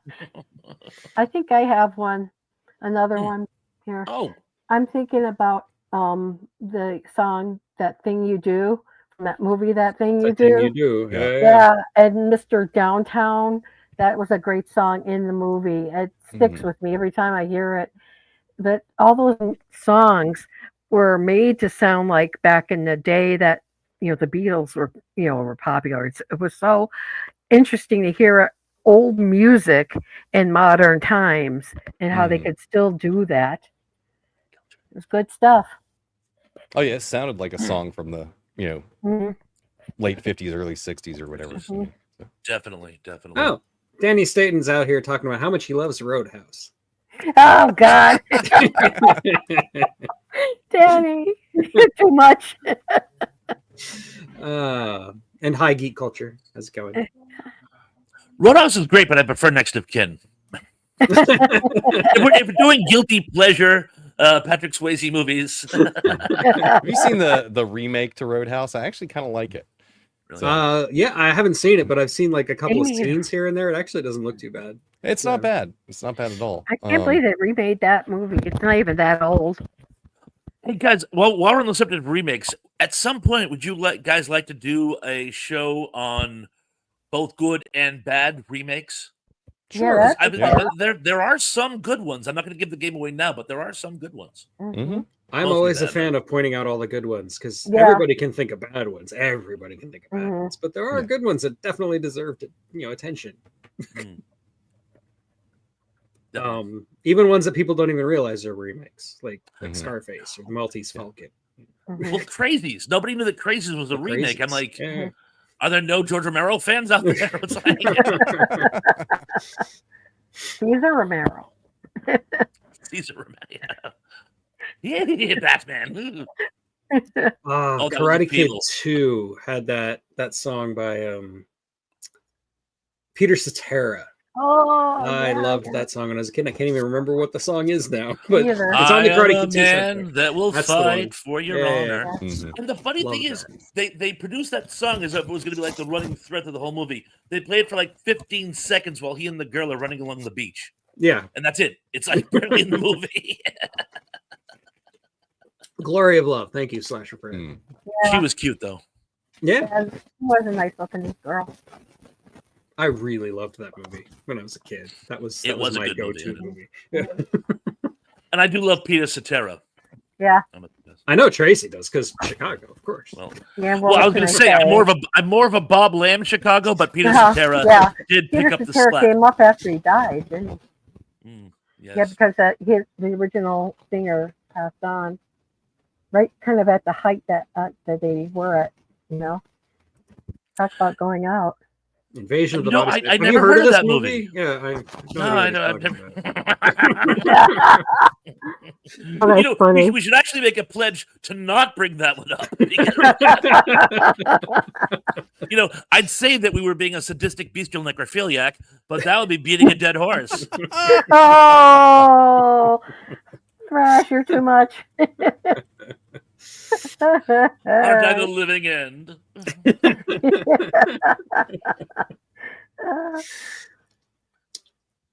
think I have another one here. Oh, I'm thinking about the song "That Thing You Do" from that movie, "That Thing You That thing Do." you do. Yeah. Yeah, and Mr. Downtown. That was a great song in the movie. It sticks with me every time I hear it. But all those songs were made to sound like back in the day that the Beatles were popular. It was so interesting to hear old music in modern times and how they could still do that. It was good stuff. Oh yeah, it sounded like a song from the Mhm. late 50s, early 60s or whatever. definitely. Oh, Danny Staton's out here talking about how much he loves Roadhouse. Oh God, Danny, too much. And high geek culture. How's it going? Roadhouse is great, but I prefer Next of Kin. if we're doing guilty pleasure Patrick Swayze movies, Have you seen the remake to Roadhouse? I actually kind of like it. really. Yeah, I haven't seen it, but I've seen a couple of Damian. scenes here and there. It actually doesn't look too bad. It's not bad. It's not bad at all. I can't believe they remade that movie. It's not even that old. Hey guys, while we're on the subject of remakes, At some point, would you guys like to do a show on both good and bad remakes? Sure. Yeah, There are some good ones. I'm not going to give the game away now, but there are some good ones. Mm-hmm. I'm Mostly always a bad, fan though. of pointing out all the good ones because Yeah. everybody can think of bad ones. Everybody can think of bad ones, but there are Yeah. good ones that definitely deserve attention. Even ones that people don't even realize are remakes, like Scarface or Maltese Falcon. Well, Crazies. Nobody knew that Crazies was a remake. I'm like, yeah. Are there no George Romero fans out there? It's like, Caesar Romero. Caesar Romero. Yeah, Batman. Karate Kid 2 had that song by Peter Cetera. Oh, I loved that song when I was a kid. I can't even remember what the song is now, but Either. it's on the Karate Kid 2 man soundtrack. that will That's the one. fight for your honor. Yeah. Mhm. And the funny Love thing that. is, they produced that song as if it was going to be like the running thread of the whole movie. They play it for like 15 seconds while he and the girl are running along the beach, Yeah. and that's it. It's like barely in the movie. Glory of Love. Thank you, Slasher Fred. Mm. She was cute though. Yeah. She was a nice looking girl. I really loved that movie when I was a kid. That was It was a my good go-to movie, movie. And I do love Peter Cetera. Yeah. I know Tracy does because Chicago, of course. Well, Yeah. well, I was going to say I'm more of a Bob Lamb Chicago, but Peter Cetera did pick Peter up the Cetera slack. came up after he died, didn't he? Yes. Yeah, because the original singer passed on, right, kind of at the height that they were at. Talk about going out. Invasion of the No, Body I Snatchers. Have never you heard of this that movie. Yeah, I know. I've never. Oh, that's funny. We should actually make a pledge to not bring that one up. Because, I'd say that we were being a sadistic bestial necrophiliac, but that would be beating a dead horse. Oh, Thrash, you're too much. Aren't I the living end?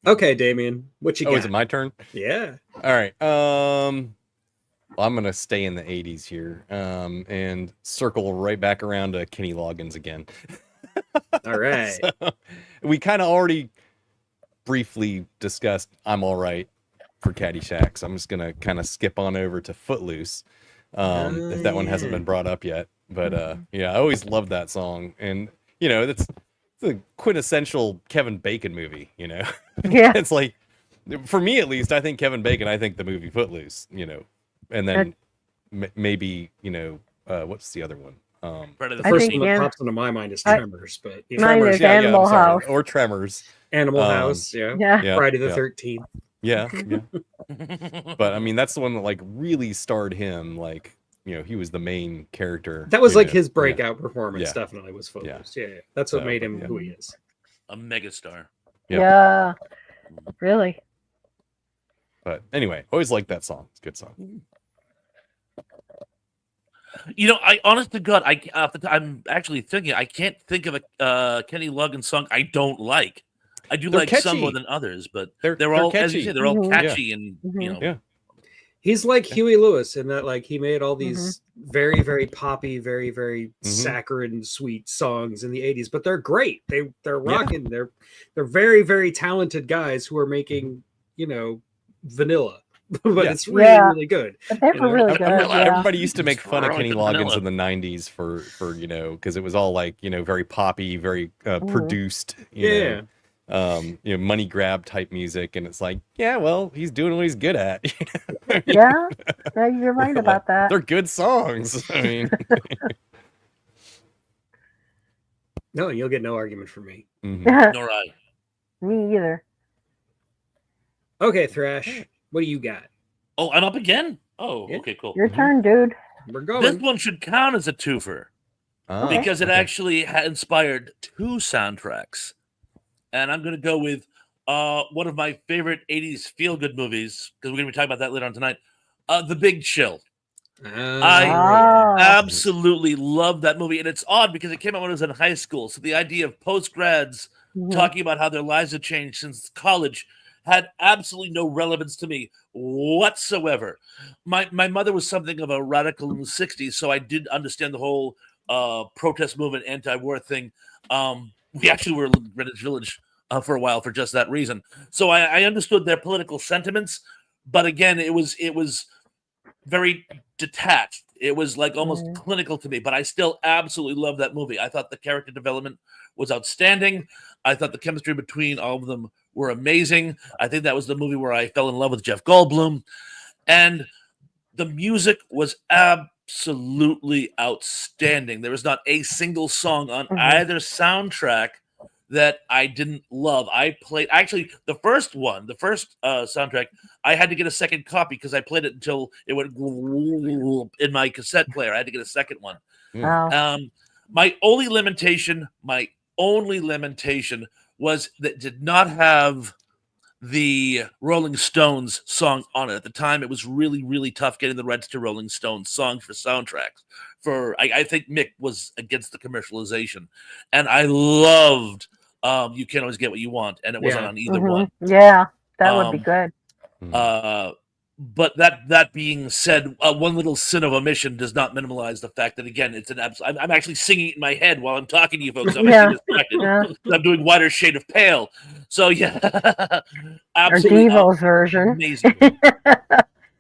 Okay, Damian, what you got? Is it my turn? Yeah. All right. Well, I'm gonna stay in the 80s here, and circle right back around to Kenny Loggins again. All right. So, we kind of already briefly discussed "I'm All Right" for Caddyshack, so I'm just gonna kind of skip on over to "Footloose," if that one hasn't been brought up yet. But yeah, I always loved that song, and that's the quintessential Kevin Bacon movie. Yeah. It's like, for me at least, I think Kevin Bacon. I think the movie Footloose. And then maybe what's the other one? The first one that pops into my mind is Tremors, but mine is Animal House or Tremors. Animal House, yeah. Friday the 13th. Yeah. But I mean, that's the one that like really starred him. Like, he was the main character. That was like his breakout performance. Yeah. Definitely was Footloose. Yeah. That's what made him who he is. A megastar. Yeah. Really. But anyway, always liked that song. It's a good song. I honest to God, I'm actually thinking I can't think of a Kenny Loggins song I don't like. I do like catchy. some more than others, but They're all, catchy. as you say, they're all catchy Yeah. and Yeah. He's like Huey Lewis in that, like, he made all these very, very poppy, very, very saccharine, sweet songs in the 80s, but they're great. They're rocking. They're very, very talented guys who are making, vanilla, but it's really, really good. But they were really good. Everybody used to make fun of Kenny vanilla. Loggins in the 90s for because it was all like, very poppy, very produced, money grab type music, and it's like, well, he's doing what he's good at. Yeah, you're right about that. They're good songs. I mean, no, you'll get no argument from me. Nor I. Me either. Okay, Thrash, what do you got? Oh, I'm up again? Oh, Yeah. okay, cool. Your turn, dude. We're going. This one should count as a twofer because it actually had inspired two soundtracks. And I'm going to go with one of my favorite 80s feel-good movies, because we're going to be talking about that later on tonight, The Big Chill. I absolutely love that movie. And it's odd because it came out when I was in high school. So the idea of post-grads talking about how their lives have changed since college had absolutely no relevance to me whatsoever. My mother was something of a radical in the 60s, so I did understand the whole protest movement, anti-war thing. We actually were in Greenwich Village for a while for just that reason. So I understood their political sentiments, but again, it was very detached. It was like almost clinical to me, but I still absolutely love that movie. I thought the character development was outstanding. I thought the chemistry between all of them were amazing. I think that was the movie where I fell in love with Jeff Goldblum. And the music was absolutely outstanding. There was not a single song on either soundtrack that I didn't love. I played actually the first soundtrack. I had to get a second copy because I played it until it went in my cassette player. I had to get a second one. Wow. My only limitation was that it did not have the Rolling Stones song on it. At the time, it was really, really tough getting the rights to Rolling Stones songs for soundtracks. I think Mick was against the commercialization. And I loved You Can't Always Get What You Want, and it wasn't on either one. Yeah, that would be good. But that being said, one little sin of omission does not minimize the fact that, again, it's I'm actually singing it in my head while I'm talking to you folks. I'm distracted. I'm doing Whiter Shade of Pale. So, yeah. Absolutely. Or Devo's version. Amazing.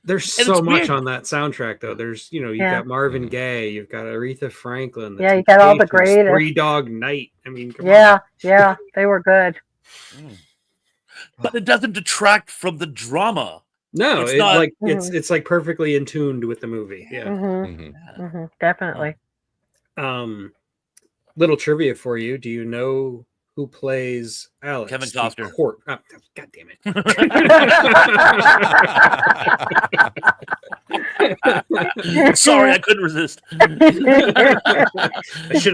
There's so much on that soundtrack, though. There's, you've got Marvin Gaye, you've got Aretha Franklin. Yeah, you got all the greatest. Three Dog Night. I mean, come on. Yeah, they were good. But it doesn't detract from the drama. No, it's like perfectly in tuned with the movie. Yeah, definitely. Little trivia for you: do you know who plays Alex? Kevin Costner. God damn it! Sorry, I couldn't resist. I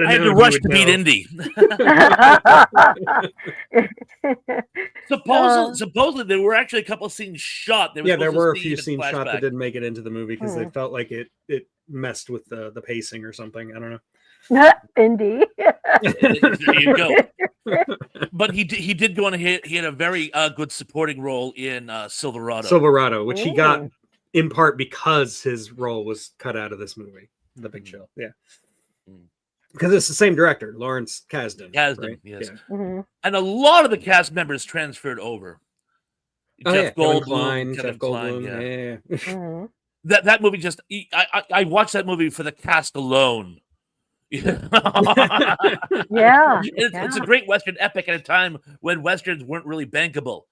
had to rush to beat Indy. Supposedly, there were actually a couple of scenes shot. There were a few scenes shot that didn't make it into the movie because they felt like it messed with the pacing or something. I don't know. Indy. There you go. But he did go on. He had a very good supporting role in Silverado. Which he got in part because his role was cut out of this movie, The Big Chill. Yeah. Because it's the same director, Lawrence Kasdan. Right? Yes. Yeah. And a lot of the cast members transferred over. Jeff Goldblum. Yeah. That movie just... I watched that movie for the cast alone. Yeah. It's a great Western epic at a time when Westerns weren't really bankable.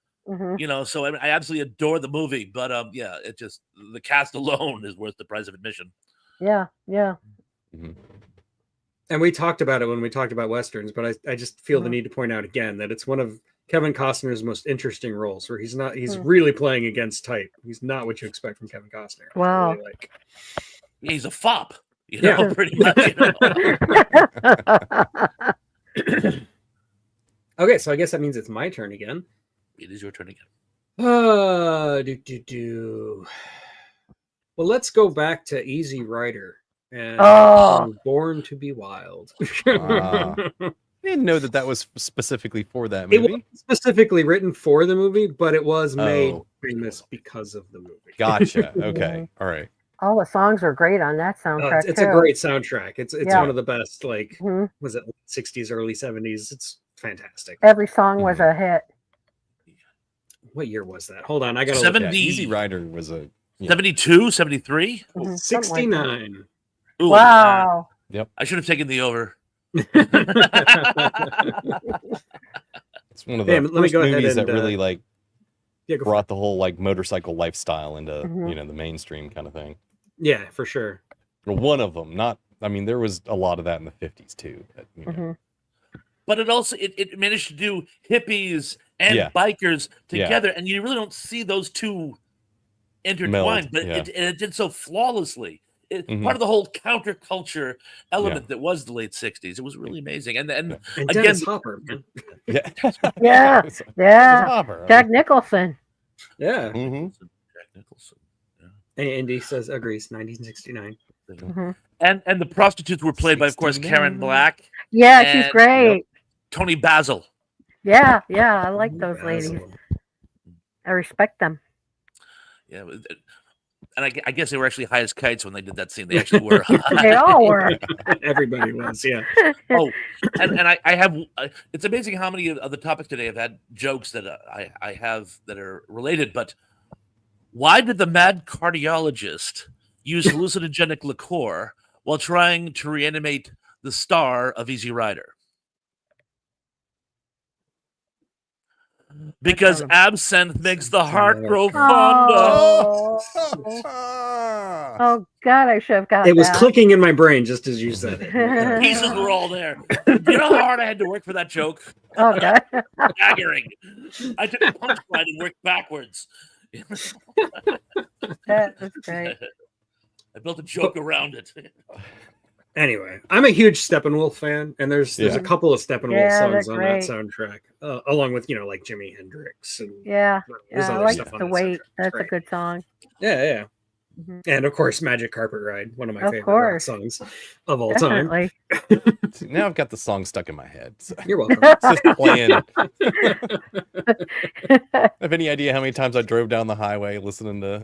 So I absolutely adore the movie. But, it just... The cast alone is worth the price of admission. Yeah. And we talked about it when we talked about Westerns, but I just feel the need to point out again that it's one of Kevin Costner's most interesting roles where he's really playing against type. He's not what you expect from Kevin Costner. Wow. Really he's a fop, pretty much. Okay, so I guess that means it's my turn again. It is your turn again. Well, let's go back to Easy Rider. And Born to Be Wild. I didn't know that was specifically for that movie. It wasn't specifically written for the movie, but it was made famous because of the movie. Gotcha. Okay. All right. All the songs are great on that soundtrack. It's a great soundtrack. It's one of the best. Like, was it 60s, early 70s? It's fantastic. Every song was a hit. What year was that? Hold on, I got 70. Easy Rider was a 72, 73, 69. Ooh, wow. Yep. I should have taken the over. It's one of the first movies that really brought the whole motorcycle lifestyle into the mainstream kind of thing. Yeah, for sure. One of them, there was a lot of that in the 50s too. But it also it managed to do hippies and bikers together, and you really don't see those two intertwined. But it did so flawlessly. It's part of the whole counterculture element that was the late 60s. It was really amazing. And again, Dennis Hopper. Yeah. Hopper. Jack Nicholson. Yeah. Jack Nicholson. Yeah. And Andy says agrees. 1969. And the prostitutes were played by, of course, Karen Black. Yeah, she's great. Tony Basil. Yeah, I like those ladies. I respect them. Yeah, and I guess they were actually high as kites when they did that scene. They actually were. They all were. Everybody was, yeah. Oh, and I have. It's amazing how many of the topics today have had jokes that I have that are related. But why did the mad cardiologist use hallucinogenic liqueur while trying to reanimate the star of Easy Rider? Because absinthe makes the heart grow fonder. Oh God, I should have got It was that. clicking in my brain just as you said it. Pieces were all there. You know how hard I had to work for that joke? Oh God. Staggering. I took a punchline and worked backwards. That's great. I built a joke around it. Anyway, I'm a huge Steppenwolf fan, and there's a couple of Steppenwolf songs on that soundtrack, along with like Jimi Hendrix and I like stuff on The that Wait. soundtrack. That's Great. a good song. Yeah. Mhm. And of course, Magic Carpet Ride, one of my Of favorite rock course. songs of all Definitely. See, now I've got the song stuck in my head. So time. You're welcome. it's just playing. Have any idea how many times I drove down the highway listening to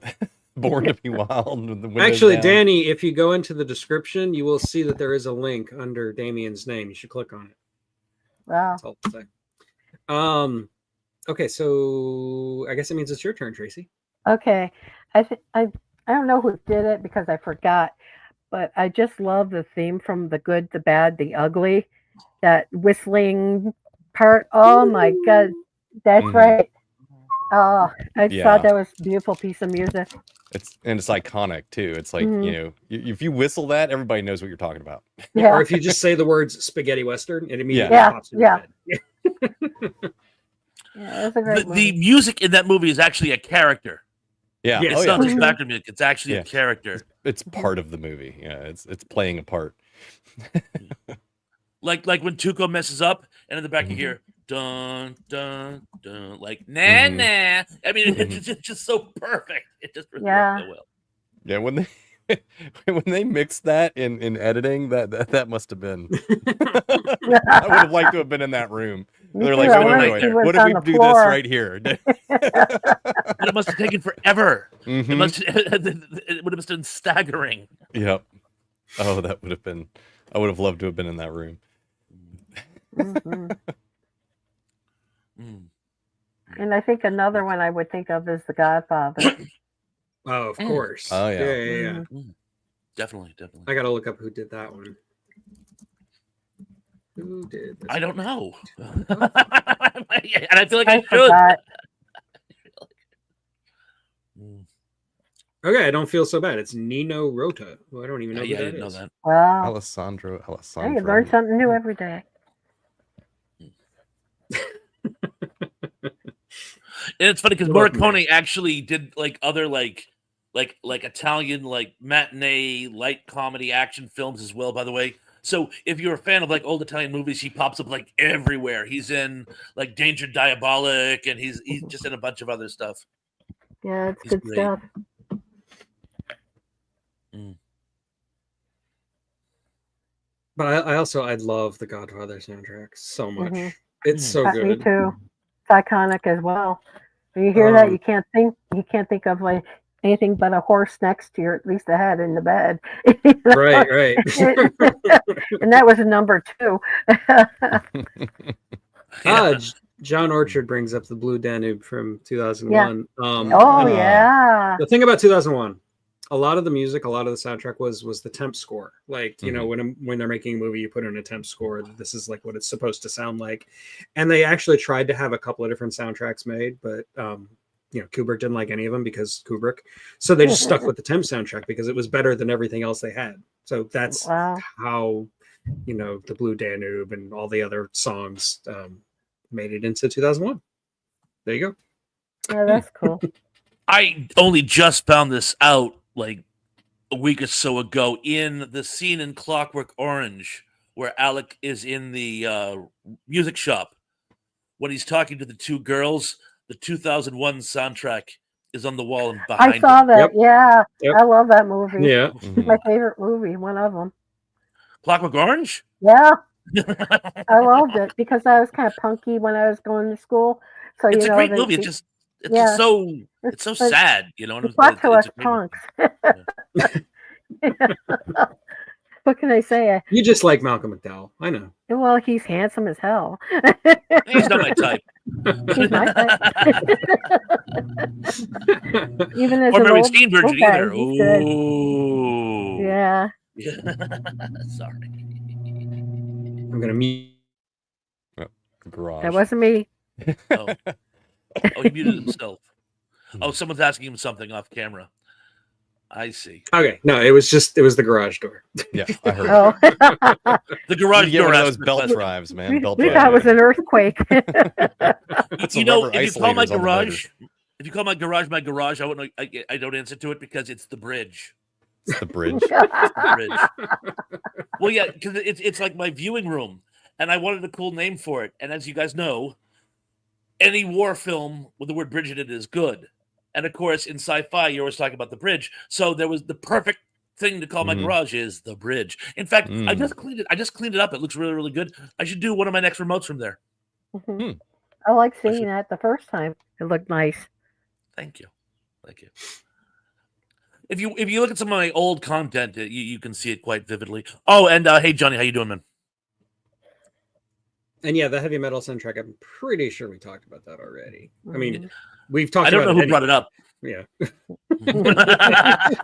Born to Be Wild? With the windows Actually, down? Danny, if you go into the description, you will see that there is a link under Damian's name. You should click on it. Wow. That's all I'll say. Okay, so I guess it means it's your turn, Tracy. Okay. I don't know who did it because I forgot, but I just love the theme from The Good, the Bad, the Ugly. That whistling part. Oh my God. That's Mhm. right. Oh, I Yeah. thought that was a beautiful piece of music. It's iconic too. It's like Mhm. if you whistle that, everybody knows what you're talking about. Yeah. Or if you just say the words spaghetti western, it immediately Yeah. pops in your head. Yeah, that's a great The movie. music in that movie is actually a character. Yeah. Yes. It's Oh not yeah. just Mhm. background music. It's actually Yeah. a character. It's part of the movie. Yeah. It's playing a part. Like when Tuco messes up, and in the back you Mhm. hear dun dun dun, like nah Mhm. nah. I mean, Mhm. it's just so perfect. It just really Yeah. works so well. Yeah, when they when they mixed that in editing, that must have been. I would have liked to have been in that room. Me They're too. like, I wait, wanted wait, to wait, see wait. what's What if we on the do this floor. right here? But it must have taken forever. It Mhm. must. It would have been staggering. Yep. Oh, that would have been. I would have loved to have been in that room. Mhm. Mm. And I think another one I would think of is The Godfather. Oh, of course. Oh, yeah. Yeah. Mhm. Definitely. I gotta look up who did that one. Who did this? I don't know. And I feel like I I should. forgot. Mm. Okay, I don't feel so bad. It's Nino Rota, who I don't even know Yeah, who I that didn't know is. that. Wow. Alessandro. Hey, you learn something new every day. And it's funny because You're welcome, Morricone actually did like other like Italian like matinee light comedy action films as well, by the way. So if you're a fan of like old Italian movies, he pops up like everywhere. He's in like Danger Diabolic, and he's just in a bunch of other stuff. Yeah, it's He's good great. stuff. But I love the Godfather soundtrack so much. Mhm. It's so Me good. too. It's iconic as well. When you hear that, Um, you can't think of like anything but a horse next to your, at least a head in the bed. You know? Right. And that was a number 2. John Orchard brings up the Blue Danube from 2001. Oh and yeah. the thing about 2001, a lot of the music, a lot of the soundtrack was the temp score. Like, you know, when they're making a movie, you put in a temp score. This is like what it's supposed to sound like. And they actually tried to have a couple of different soundtracks made, but you know, Kubrick didn't like any of them because Kubrick. So they just stuck with the temp soundtrack because it was better than everything else they had. So that's how, you know, the Blue Danube and all the other songs made it into 2001. There you go. Yeah, that's cool. I only just found this out like a week or so ago in the scene in Clockwork Orange where Alec is in the music shop. When he's talking to the two girls, the 2001 soundtrack is on the wall and behind I saw him. that. Yep. Yeah. I love that movie. Yeah. It's my favorite movie, one of them. Clockwork Orange? Yeah. I loved it because I was kind of punky when I was going to school. So It's you a know, great movie. It's just it's Yeah. so it's so It's- sad, you know. It's not to us a great movie. punks. What can I say? You just like Malcolm McDowell. I know. Well, he's handsome as hell. He's not my type. He's my type. Even as Or an Mary old Steenburgen guy, either. he's good. Ooh. Yeah. Sorry. I'm gonna mute. Garage. That wasn't me. Oh, he muted himself. Oh, someone's asking him something off camera. I see. Okay, no, it was the garage door. Yeah, I heard. Oh, The garage You get door one of asked those the belt question. drives, man. Belt we drive. thought it was an earthquake. It's You a know, rubber if you call my isolators on the garage, if you call my garage, I wouldn't. I don't answer to it because it's the bridge. It's the bridge. The bridge. Well, yeah, because it's like my viewing room, and I wanted a cool name for it. And as you guys know, any war film with the word bridge in it is good. And of course, in sci-fi, you're always talking about the bridge. So there was the perfect thing to call my garage is the bridge. In fact, I just cleaned it. I just cleaned it up. It looks really, really good. I should do one of my next remotes from there. Mhm. I like seeing that the first time. It looked nice. Thank you. Thank you. If you look at some of my old content, you can see it quite vividly. Oh, and hey, Johnny, how you doing, man? And yeah, the heavy metal soundtrack. I'm pretty sure we talked about that already. I mean, we've talked. I don't know about who brought it up. Yeah,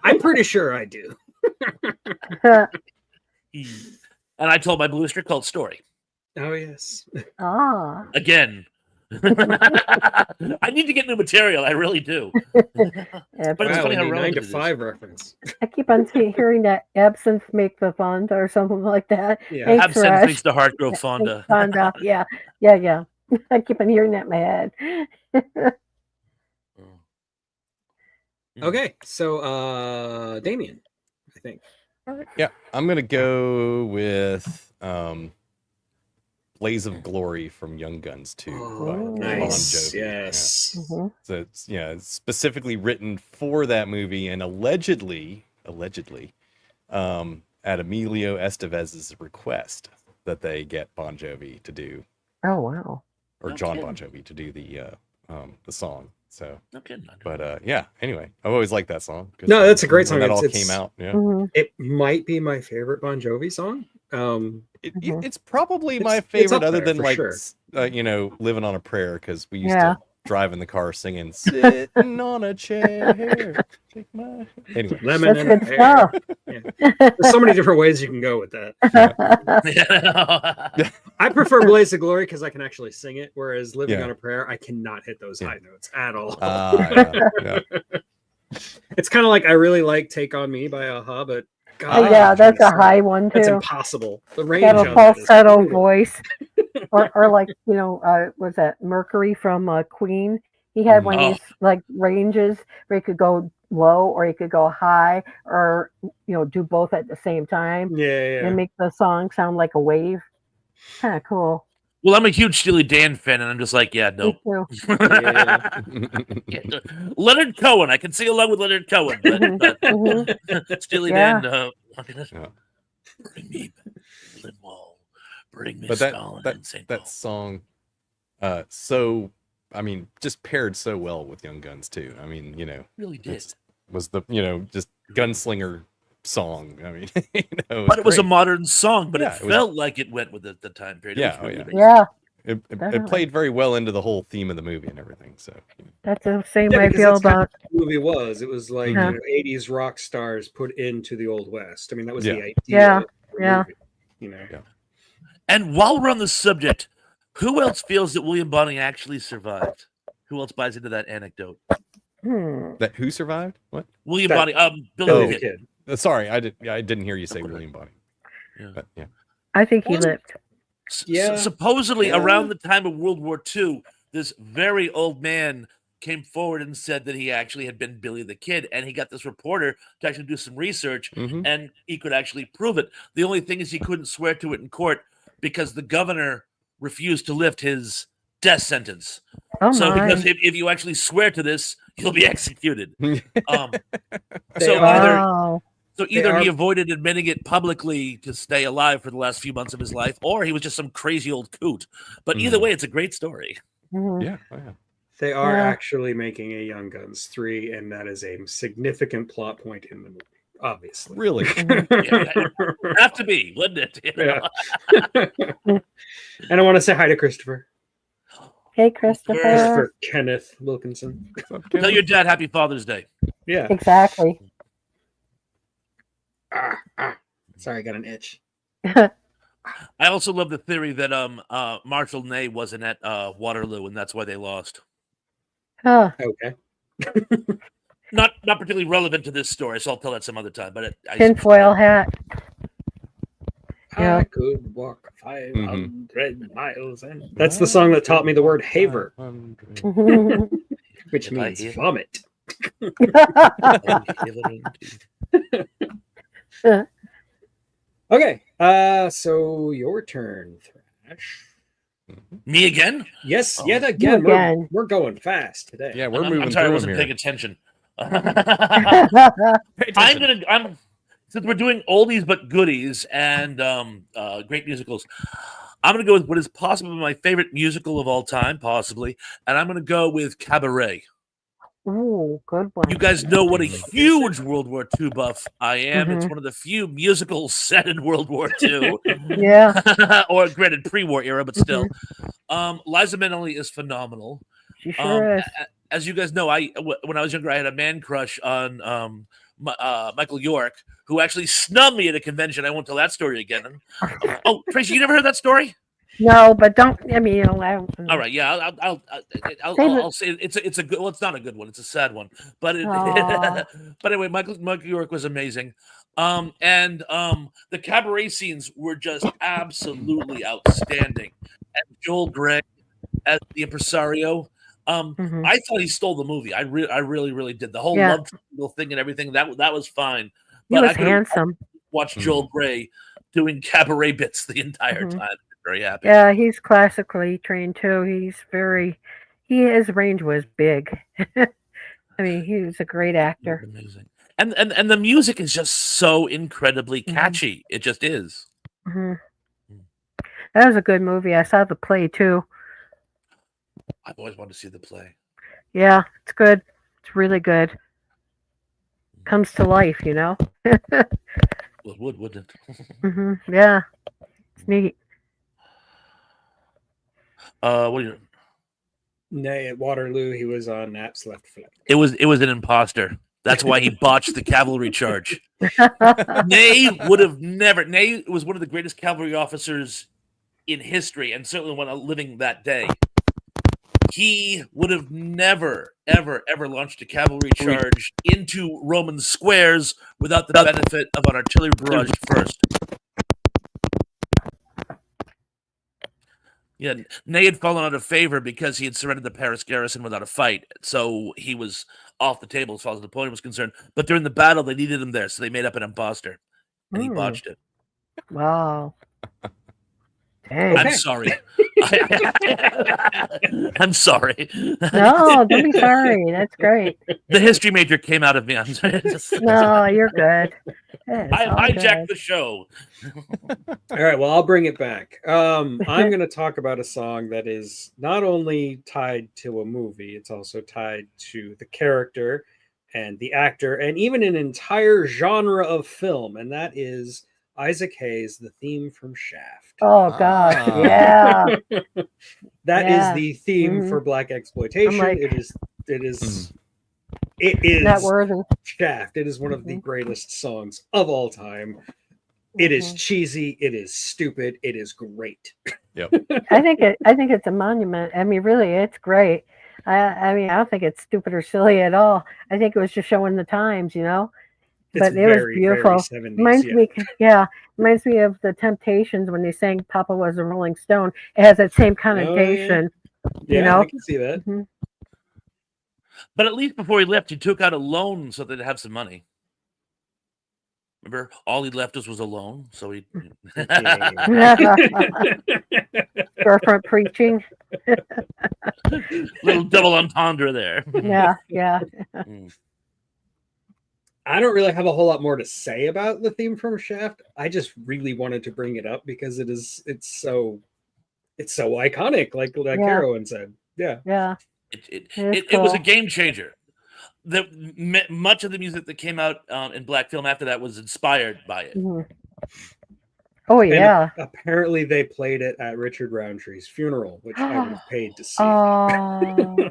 I'm pretty sure I do. And I told my Blue Oyster Cult story Oh yes. Ah. again. I need to get new material. I really do. Yeah, But it's Wow, funny how a 9 relevant to it is. 5 reference. I keep on hearing that absinthe make the fond or something like that. Yeah. Thanks, Absinthe Rush. makes the heart grow fonder. Fonda. Yeah. I keep on hearing that in my head. Okay, so Damian, I think. Yeah, I'm gonna go with Blaze of Glory from Young Guns 2. Oh, by Bon nice. Jovi. Yes. Mhm. So it's specifically written for that movie, and allegedly, at Emilio Estevez's request, that they get Bon Jovi to do, Oh wow. or No John kidding. Bon Jovi to do the song. So, No kidding. but yeah. Anyway, I've always liked that song. Good No, song. that's a great When song. that all It's- came out. Yeah, Mhm. It might be my favorite Bon Jovi song. it's probably my It's favorite, up other there than for like sure. Living on a Prayer, because we used Yeah. to drive in the car singing "Sitting on a Chair." Take my... Anyway, Lemon That's and good pear. stuff. There's so many different ways you can go with that. I prefer Blaze of Glory because I can actually sing it, whereas Living Yeah. on a Prayer, I cannot hit those high notes at all. yeah. It's kind of like I really like Take On Me by a-ha, but Oh, God, yeah, that's a just, high one That's too. impossible. The range Have of a that is falsetto brutal. voice, or like was that Mercury from Queen? He had one of these like ranges where he could go low or he could go high, or do both at the same time Yeah. and make the song sound like a wave. Kind of cool. Well, I'm a huge Steely Dan fan, and I'm just like, yeah, Me nope. too. Yeah. Yeah, Leonard Cohen, I can sing along with Leonard Cohen, but Mhm. Steely Yeah. Dan, Yeah. bring me Berlin Wall, bring me But Stalin and St. Paul. that song, so I mean, just paired so well with Young Guns too. I mean, Really did. was the just gunslinger song. I mean, But it was a great. modern song, but Yeah, it it was- felt like it went with the time period. It Yeah, was oh, really yeah. amazing. Yeah, It definitely. played very well into the whole theme of the movie and everything. So that's the same Yeah, way I because feel that's kind about. of what the movie was. It was like Yeah. 80s rock stars put into the Old West. I mean, that was the Yeah. idea. Yeah, of the yeah. movie, Yeah. And while we're on the subject, who else feels that William Bonney actually survived? Who else buys into that anecdote? that who survived? What? William That- Bonney, Billy Billy the the Kid. Kid. Sorry, I didn't hear you say William Bonney. Yeah. But yeah. I think he Well, lived. Yeah. Supposedly, Yeah. around the time of World War II, this very old man came forward and said that he actually had been Billy the Kid, and he got this reporter to actually do some research, Mhm. and he could actually prove it. The only thing is he couldn't swear to it in court because the governor refused to lift his death sentence. Oh So my! because if you actually swear to this, you'll be executed. Um, They so are- either Wow. so either are- he avoided admitting it publicly to stay alive for the last few months of his life, or he was just some crazy old coot. But either Mhm. way, it's a great story. Mhm. Yeah. Oh, yeah. They are Yeah. actually making a Young Guns 3, and that is a significant plot point in the movie, obviously. Really? Have to be, wouldn't it? You know? Yeah. And I want to say hi to Christopher. Hey, Christopher. Christopher Kenneth Wilkinson. Tell your dad Happy Father's Day. Yeah. Exactly. Sorry, I got an itch. I also love the theory that Marshall Ney wasn't at Waterloo, and that's why they lost. Huh. Okay. Not particularly relevant to this story, so I'll tell that some other time. But Tinfoil hat. Yeah. I could walk 500 miles. And that's the song that taught me the word haver, which means vomit. Okay, so your turn, Thrash. Me again? Yes, Oh. yet again. You again. We're going fast today. Yeah, we're moving I'm sorry, I through wasn't them paying here. attention. Pay attention. I'm since we're doing oldies but goodies and great musicals. I'm gonna go with what is possibly my favorite musical of all time, possibly, and I'm gonna go with Cabaret. Ooh, good one. You guys know what a huge World War II buff I am. It's Mhm. one of the few musicals set in World War II. Yeah, Or granted pre-war era, but still. Liza Minnelli is phenomenal. she sure is. As you guys know, when I was younger, I had a man crush on Michael York, who actually snubbed me at a convention. I won't tell that story again. Oh, Tracy, you never heard that story? No, but don't. I mean, you know, I don't. All right, yeah, I'll say it's a good. Well, it's not a good one. It's a sad one, but Aw. but anyway, Michael York was amazing, and the cabaret scenes were just absolutely outstanding. And Joel Grey as the impresario, Mhm. I thought he stole the movie. I really did. The whole Yeah. love triangle thing and everything that was fine. He But was I could handsome. watch Joel Grey doing cabaret bits the entire Mhm. time. Very happy. Yeah, he's classically trained too. His range was big. I mean, he was a great actor. Amazing. And the music is just so incredibly catchy. It just is. Hmm That was a good movie. I saw the play too. I've always wanted to see the play. Yeah, it's good. It's really good. Comes to life, you know. Well, it would, wouldn't it? Yeah, it's neat. What do you? Nay, at Waterloo, he was on Nap's left flank. It was an imposter. That's why he botched the cavalry charge. Ney would have never. Ney was one of the greatest cavalry officers in history, and certainly one living that day. He would have never, ever launched a cavalry charge into Roman squares without the benefit of an artillery barrage first. Yeah, Ney had fallen out of favor because he had surrendered the Paris garrison without a fight, so he was off the table as far as the opponent was concerned. But during the battle, they needed him there, so they made up an imposter, and he botched it. Wow. Dang. I'm sorry. I'm sorry. No, don't be sorry. That's great. The history major came out of me. I'm sorry. No, you're good. I hijacked the show. All right, well, I'll bring it back. I'm going to talk about a song that is not only tied to a movie, it's also tied to the character and the actor and even an entire genre of film, and that is Isaac Hayes' The Theme from Shaft. Oh, God. Yeah. That Yeah. is the theme for Black exploitation. like- It is Not worthy. Shaft. It is one of the greatest songs of all time. It is cheesy. It is stupid. It is great. I think it's a monument. I mean, really, it's great. I mean, I don't think it's stupid or silly at all. I think it was just showing the times, you know. It's But it was very, beautiful. very 70s. Reminds me of the Temptations when they sang "Papa Was a Rolling Stone." It has that same connotation. Yeah, you know? I can see that. Mhm. But at least before he left, he took out a loan so they'd have some money. Remember, all he left us was a loan, so he Storefront preaching. little double entendre there. Yeah. I don't really have a whole lot more to say about the theme from Shaft. I just really wanted to bring it up because it's so iconic, like Yeah. Carolyn said. Yeah. Yeah. It was a game changer. Much of the music that came out in black film after that was inspired by it. Mhm. Oh And yeah. apparently they played it at Richard Roundtree's funeral, which I would have paid to see. Oh,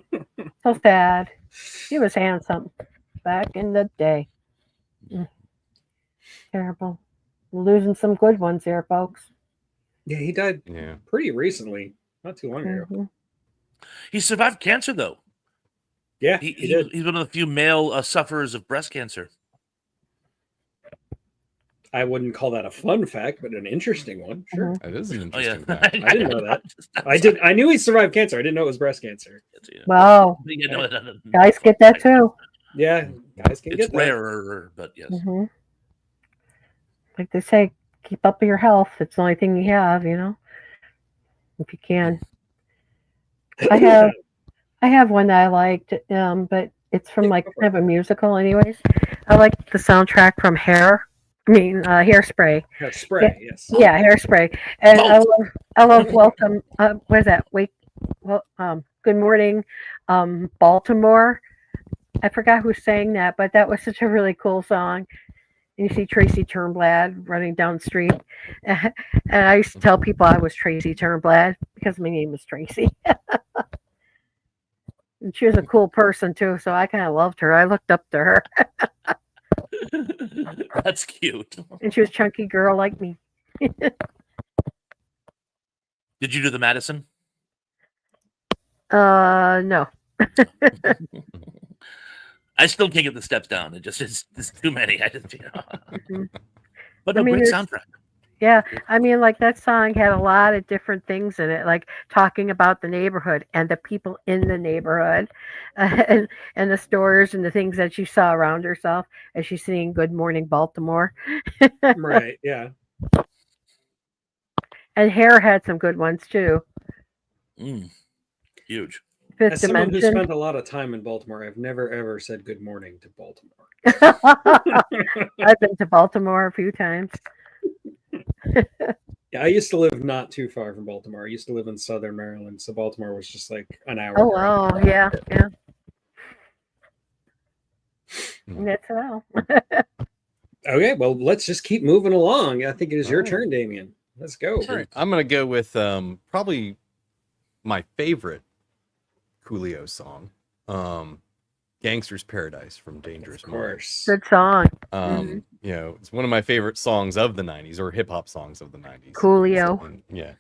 so sad. He was handsome back in the day. Terrible. We're losing some good ones here, folks. Yeah, he died Yeah. pretty recently, not too long ago. Mhm. He survived cancer, though. Yeah, he did. He's one of the few male sufferers of breast cancer. I wouldn't call that a fun fact, but an interesting one. Sure. That is an Oh yeah, interesting fact. I didn't know that. I knew he survived cancer. I didn't know it was breast cancer. Wow. You know, Guys get that too. Yeah, guys can it's get that. rarer, but yes. Mhm. Like they say, keep up your health. It's the only thing you have, you know. If you can. I have one that I liked, but it's from like kind of a musical, anyways. I like the soundtrack from Hairspray. Spray, yes. Yeah, Hairspray, and I love Welcome. What is that? Good Morning, Baltimore. I forgot who sang that, but that was such a really cool song. And you see Tracy Turnblad running down the street, and I used to tell people I was Tracy Turnblad because my name was Tracy. And she was a cool person too, so I kind of loved her. I looked up to her. That's cute. And she was a chunky girl like me. Did you do the Madison? No. I still can't get the steps down. It's too many. Mhm. But I no, mean, great there's- soundtrack. Yeah, I mean, like that song had a lot of different things in it, like talking about the neighborhood and the people in the neighborhood, and the stores and the things that she saw around herself as she's singing "Good Morning Baltimore." Right, yeah. And Hair had some good ones too. Huge. Fifth As someone who Dimension. spent a lot of time in Baltimore, I've never ever said good morning to Baltimore. I've been to Baltimore a few times. Yeah, I used to live not too far from Baltimore. I used to live in Southern Maryland, so Baltimore was just like an hour. Oh, drive. wow, yeah. That's all. Okay, well, let's just keep moving along. I think it is your All right. turn, Damian. Let's go. All right, I'm gonna go with probably my favorite Coolio song, "Gangster's Paradise" from Dangerous Of Minds. course. Good song. You know, it's one of my favorite songs of the '90s, or hip hop songs of the '90s. Coolio. And, yeah,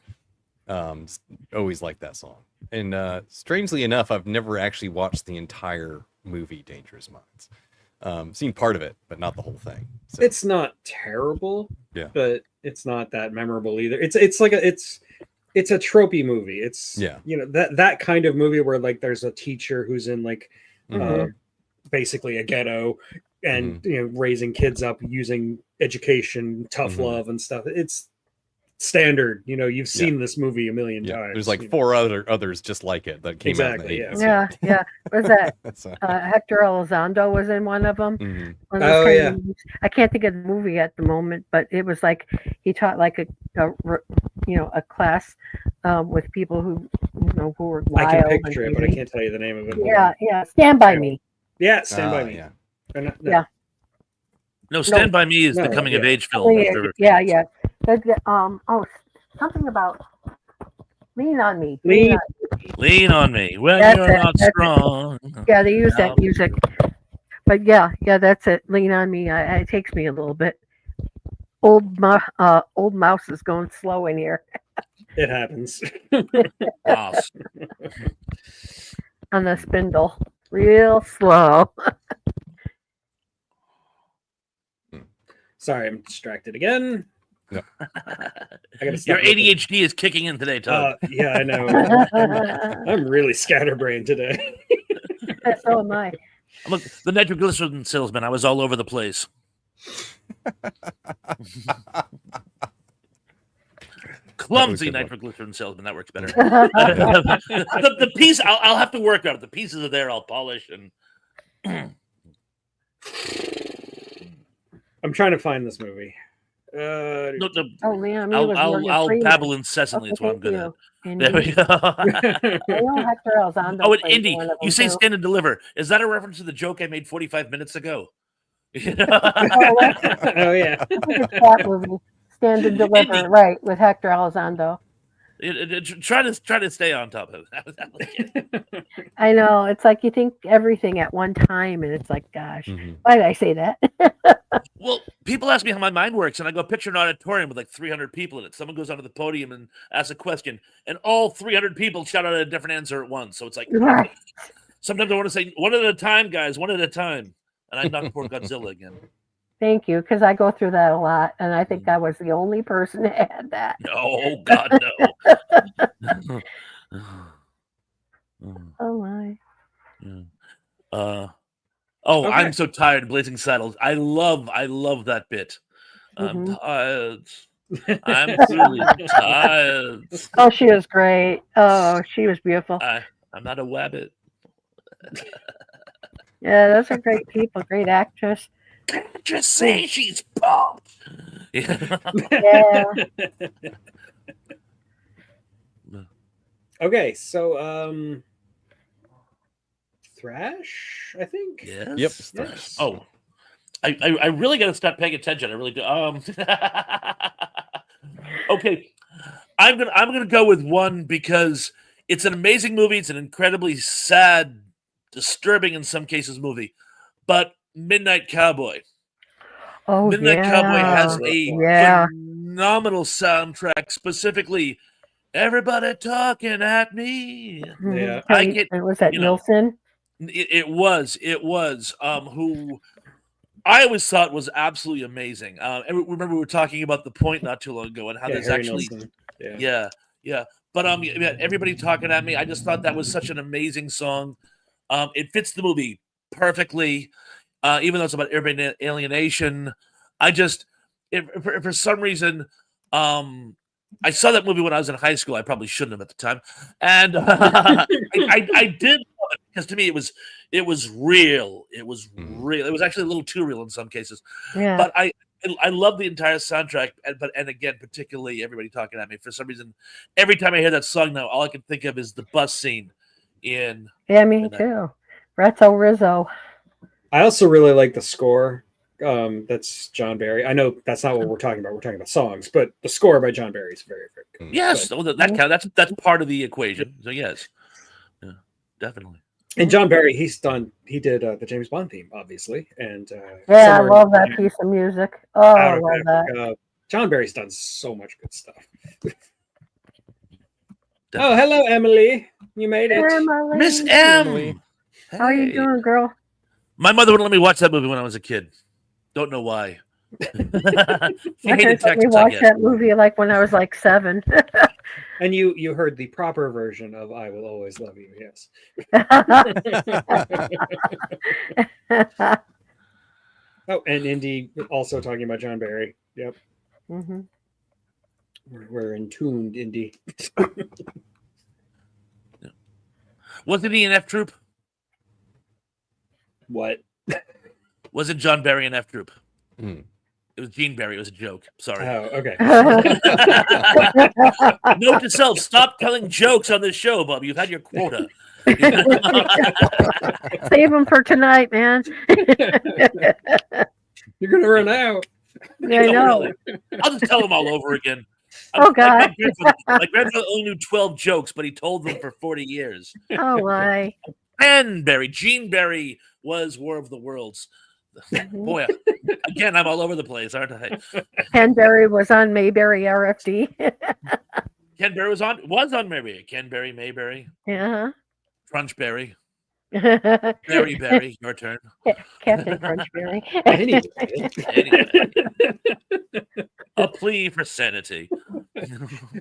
always liked that song. And strangely enough, I've never actually watched the entire movie Dangerous Minds. Seen part of it, but not the whole thing. So, It's not terrible, Yeah. but it's not that memorable either. It's like it's a tropey movie. It's Yeah. you know that kind of movie where like there's a teacher who's in like basically a ghetto and you know raising kids up using education, tough love and stuff. It's standard. You know, you've seen this movie a million yeah, times. there's like you know. 4 others just like it that came out in the Exactly, 80s. Yeah. What was that? That's, Hector Elizondo was in one of them. mhm. One of those Oh, kind yeah. of movies. I can't think of the movie at the moment, but it was like he taught like a class with people who who were wild. I can and picture it, but I crazy. can't tell you the name of it. Yeah. Stand by me. Yeah, Stand by Ah, Me. yeah. Or not- no. Yeah. No, Stand By Me is the No, coming of yeah. age film. Oh, if there- yeah. Something about Lean on Me. Lean- Lean on me when That's you're it, not that's it. strong. Yeah, they use that Now- music. But yeah, that's it. Lean on Me. It takes me a little bit. Old mouse is going slow in here It happens. Mouse. on the spindle, real slow. Sorry, I'm distracted again. No. I gotta Your stop looking. ADHD is kicking in today, Tug. Yeah, I know. I'm really scatterbrained today. So am I. Look, the nitroglycerin salesman. I was all over the place. Clumsy good one. nitroglycerin salesman. That works better. the piece. I'll have to work on it. The pieces are there. I'll polish and. I'm trying to find this movie. No, no, Oh, man, me was Morgan I'll Freeman. babble incessantly. Okay, It's what I'm thank good at. you. There we Indy. go. I know Hector Elizondo Oh, and played Indy, one of you them, say too. stand and deliver. Is that a reference to the joke I made 45 minutes ago? Oh, that's Oh yeah. I think it's that movie, Stand and Deliver, Indy. right, with Hector Elizondo. Try to stay on top of it. I know. It's like you think everything at one time, and it's like, gosh, Mhm. why did I say that? Well, people ask me how my mind works, and I go picture an auditorium with like 300 people in it. Someone goes onto the podium and asks a question, and all 300 people shout out a different answer at once. So it's like, Right. sometimes I want to say, one at a time, guys, one at a time. And I knocked poor Godzilla again. Thank you, because I go through that a lot, and I think I was the only person that had that. No, God, no. Oh my. Yeah. Okay. I'm so tired. Blazing Saddles. I love that bit. I'm Mhm. tired. I'm truly tired. Oh, she was great. Oh, she was beautiful. I'm not a wabbit. Yeah, those are great people, great actress. Just say she's pumped. Yeah. Okay, so thrash, I think. Yes. Yep. Yes. Oh, I really got to start paying attention. I really do. Okay, I'm gonna go with one because it's an amazing movie. It's an incredibly sad, disturbing in some cases movie, but Midnight Cowboy. Oh, Midnight Cowboy has yeah. a Yeah. phenomenal soundtrack. Specifically, everybody talking at me. Yeah. I get. Was that you know, Nilsson? It was who I always thought was absolutely amazing. And remember we were talking about The Point not too long ago and how Yeah, there's Harry actually Nilsson. Yeah. yeah. But yeah, everybody talking at me. I just thought that was such an amazing song. It fits the movie perfectly, even though it's about urban alienation. I just, for some reason, I saw that movie when I was in high school. I probably shouldn't have at the time, and I did love it because to me it was real. It was real. It was actually a little too real in some cases. Yeah. But I love the entire soundtrack, and again, particularly everybody talking at me. For some reason, every time I hear that song now, all I can think of is the bus scene in. Yeah, me Midnight. too. Rezzo Rizzo. I also really like the score. That's John Barry. I know that's not what we're talking about. We're talking about songs, but the score by John Barry is very, very good. Yes, But- that count. That's part of the equation. So yes, yeah, definitely. and John Barry, he did the James Bond theme, obviously, and Yeah, I somewhere love that piece of music. Oh, I out of love that. Africa. John Barry's done so much good stuff. Oh, hello, Emily. You made it. Emily. Miss Emily. M. How are you Hey. doing, girl? My mother wouldn't let me watch that movie when I was a kid. Don't know why. She My hated parents let me Texas, I watch guess. that movie like when I was like 7. And you heard the proper version of "I Will Always Love You." Yes. Oh, and Indy also talking about John Barry. Yep. hmm We're in tuned, Indy. Wasn't he an F Troop? What? Wasn't John Barry an F Troop? Hmm. It was Gene Barry. It was a joke. Sorry. Oh, okay. Note to self: stop telling jokes on this show, Bob. You've had your quota. Save them for tonight, man. You're gonna run out. I know. Really. I'll just tell them all over again. Oh, God. My grandfather only knew 12 jokes, but he told them for 40 years. Oh, my. Gene Barry was War of the Worlds. Boy, again, I'm all over the place, aren't I? Ken Berry was on Mayberry RFD. Ken Berry was on Mayberry. Ken Berry, Mayberry, Yeah. Crunchberry, Uh-huh. Berry Berry. Your turn. Captain Crunchberry. Anyway. Anyway, a plea for sanity.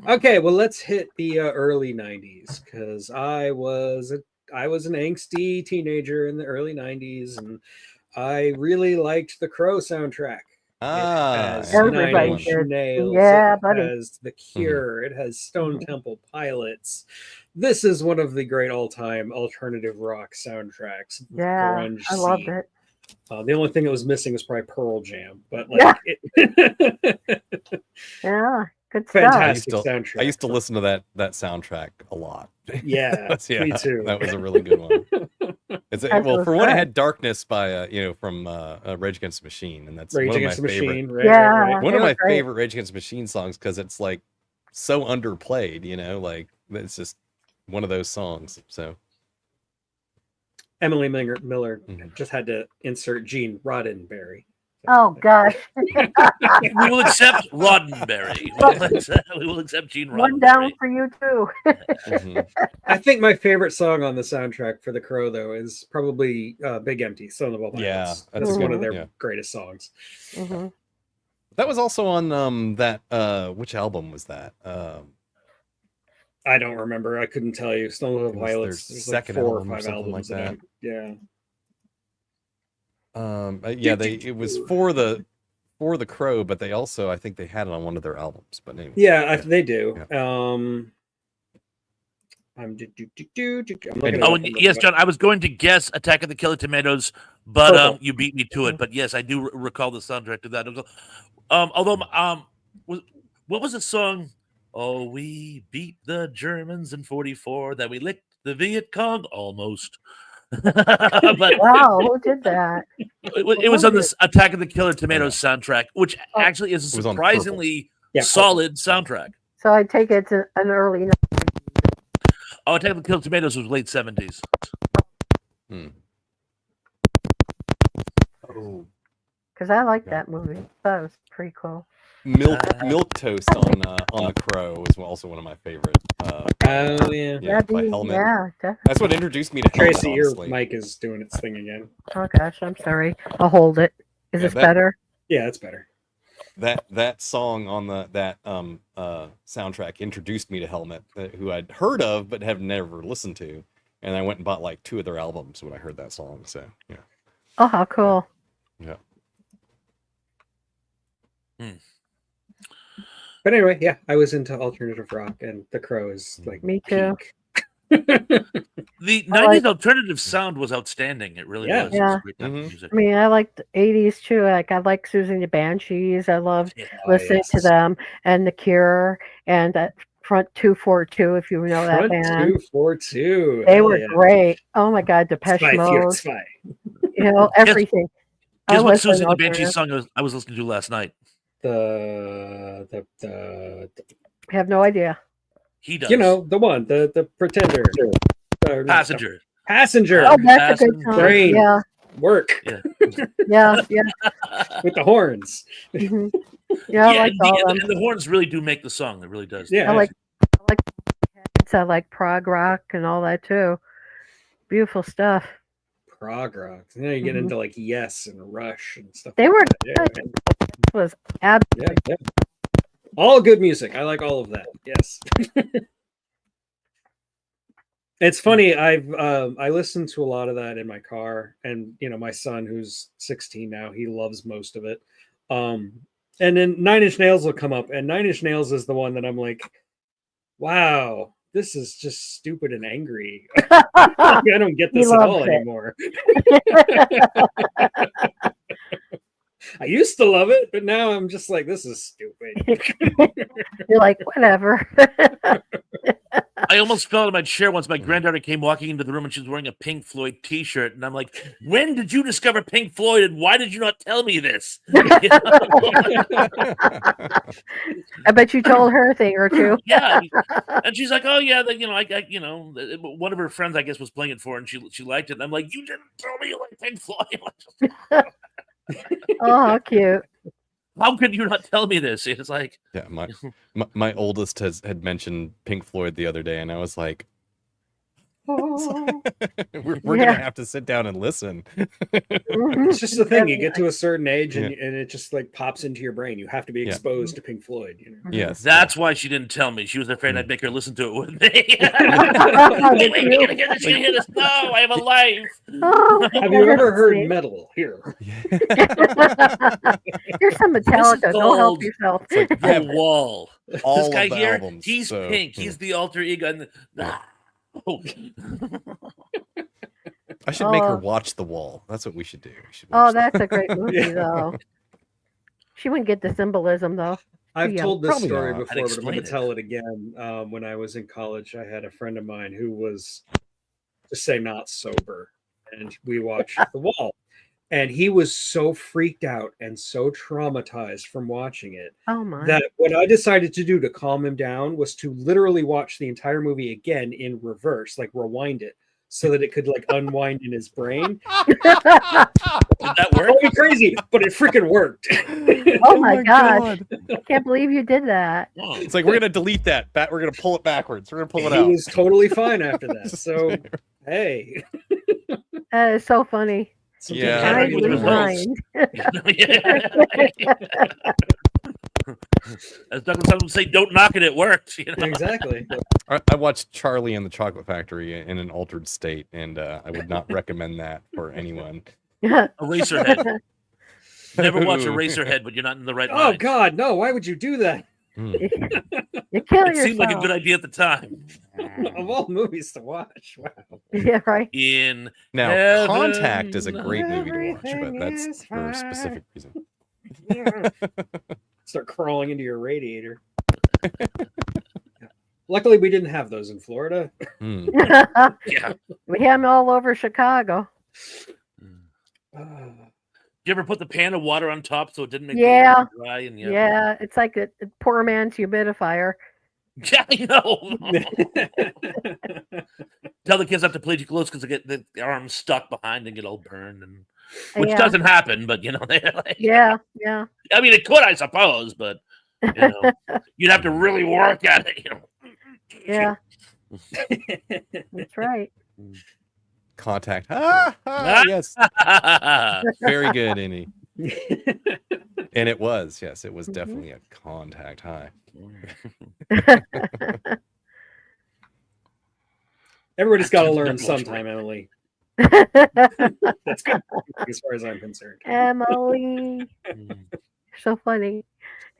Okay, well, let's hit the early '90s because I was an angsty teenager in the early '90s, and I really liked the Crow soundtrack. Ah, It has Everybody Nine Inch did. Nails. Yeah, it buddy. has The Cure. It has Stone Temple Pilots. This is one of the great all-time alternative rock soundtracks. Yeah, grunge I loved scene. it. The only thing that was missing was probably Pearl Jam, but like, Yeah, good stuff. fantastic soundtrack. I used to listen to that soundtrack a lot. Yeah, Yeah, me too. That was a really good one. That Well, was for one, it good. had Darkness by from Rage Against the Machine, and that's Rage one of my Against the favorite. Machine, right? Yeah. right, right. One They of were my great. favorite Rage Against the Machine songs because it's like so underplayed. Like it's just one of those songs. So Emily Miller Mhm. just had to insert Gene Roddenberry. Oh gosh, We will accept Roddenberry. We will accept Gene Roddenberry. one down for you too. mhm. I think my favorite song on the soundtrack for The Crow, though, is probably Big Empty, Son of All Yeah, Violence. that's That's good. one of their Yeah. greatest songs. hmm That was also on that which album was that? I don't remember. I couldn't tell you. Son of All It was their Violence. There's like second 4 or album or 5 something albums like that. yeah. It was for the Crow, but they also, I think they had it on one of their albums. But anyway, Yeah, they do. I'm looking Oh, it and up. yes, John, I was going to guess Attack of the Killer Tomatoes, but you beat me to it. But yes, I do recall the soundtrack to that. Although, what was the song? Oh, we beat the Germans in '44, that we licked the Viet Cong almost. But Wow, who did that? it was on this Attack of the Killer Tomatoes soundtrack, which actually is a It was on surprisingly Yeah, solid soundtrack. So I take it to an early. Oh, Attack of the Killer Tomatoes was late '70s. Oh, Because I like that movie. That was pretty cool. Milk Toast on the Crow was also one of my favorite. Oh yeah. Yeah, by Helmet. Yeah, definitely. That's what introduced me to Helmet, Tracy, your honestly. mic is doing its thing again. Oh gosh, I'm sorry. I'll hold it. Is Yeah, this that- better? Yeah, that's better. That song on that soundtrack introduced me to Helmet, who I'd heard of but have never listened to, and I went and bought like 2 of their albums when I heard that song. So yeah, Oh, how cool. yeah. But anyway, yeah, I was into alternative rock, and The Crow is like Me too. peak. The I 90s like- alternative sound was outstanding. It really Yeah. was. It was Yeah. a great type of Mhm. music. I mean, I liked the 80s too. Like I like Susan the Banshees. I loved Yeah. listening to yes. them and The Cure and that Front 242, if you know that Front band. 242. They Hell were yeah. great. Oh my God, Depeche Spy, Mode. Fear, Spy. You know, everything. I Guess what listen Susie the alternative. Banshee song I was listening to last night? The I have no idea. He does. you know, the one, the Pretender. Passenger. Passenger. Oh, that's a good Passenger. song. Brain. Yeah, Work yeah, yeah. with the horns. hmm Yeah, I like all of them. and the horns really do make the song. It really does. Yeah. I like prog rock and all that too. Beautiful stuff. prog rock. You know, you get into like Yes and Rush and stuff. They like were that. good. It was absolutely Yeah. All good music. I like all of that. Yes. It's funny. I listen to a lot of that in my car, and you know, my son, who's 16 now, he loves most of it. And then 9 Inch Nails will come up, and 9 Inch Nails is the one that I'm like, wow, this is just stupid and angry. I don't get He this at loves all it. anymore. I used to love it, but now I'm just like, this is stupid. You're like, whatever. I almost fell out of my chair once my granddaughter came walking into the room and she was wearing a Pink Floyd t-shirt. And I'm like, when did you discover Pink Floyd and why did you not tell me this? I bet you told her a thing or two. Yeah. And she's like, oh, yeah, one of her friends, I guess, was playing it for her and she liked it. And I'm like, you didn't tell me you like Pink Floyd. Oh, how cute. How could you not tell me this? It's like, Yeah, my oldest had mentioned Pink Floyd the other day, and I was like, we're Yeah. gonna have to sit down and listen. Mhm. It's just the thing. You get to a certain age, and, Yeah. and it just like pops into your brain. You have to be Yeah. exposed to Pink Floyd. You know? Yes, that's why she didn't tell me. She was afraid I'd make her listen to it with me. Wait, Did you're you? gonna hear this? No, I have a life. Oh, Have you ever heard see? metal? Here, Here's some Metallica. Go help called- yourself. It's like, The Wall. all This of guy the here, albums, he's so, Pink. yeah. He's the alter ego. And I should make her watch The Wall. That's what we should do. We should Oh, watch that's a great movie, Yeah. though. She wouldn't get the symbolism, though. I've Yeah, told this probably story not. before, but I'm going explain to it. tell it again. When I was in college, I had a friend of mine who was, to say, not sober, and we watched The Wall. And he was so freaked out and so traumatized from watching it Oh my. that what I decided to do to calm him down was to literally watch the entire movie again in reverse, like rewind it, so that it could like unwind in his brain. Did that work? It'd be crazy, but it freaking worked. Oh my gosh. I can't believe you did that. Oh. It's like we're gonna delete that. We're gonna pull it backwards. We're gonna pull it He out. was totally fine after that. So, hey. That is so funny. Yeah. I with the results. rewind. As Douglas would say, don't knock it, it worked. You know? Exactly. I watched Charlie and the Chocolate Factory in an altered state, and I would not recommend that for anyone. Eraserhead. Never watch Eraserhead when you're not in the right Oh mind. God, no! Why would you do that? Mm. You kill It yourself. seemed like a good idea at the time. Of all movies to watch, wow. Yeah, right. In Now, Heaven, Contact is a great movie to watch, but everything that's is for a fine. specific reason. Start crawling into your radiator. Luckily, we didn't have those in Florida. Mm. yeah. We had them all over Chicago. You ever put the pan of water on top so it didn't make Yeah. the dry? And Yeah, it's like a poor man's humidifier. Yeah, you know. Tell the kids not to play too close because they get their arms stuck behind and get all burned, and which Yeah. doesn't happen. But you know, they're like, Yeah. I mean, it could, I suppose, but you know, you'd have to really work at it. You know. Yeah. That's right. Contact. Yes. Very good, Innie. And it was, yes, it was definitely a contact high. Everybody's got to That's learn too sometime, Emily. That's good, as far as I'm concerned. Emily. So funny.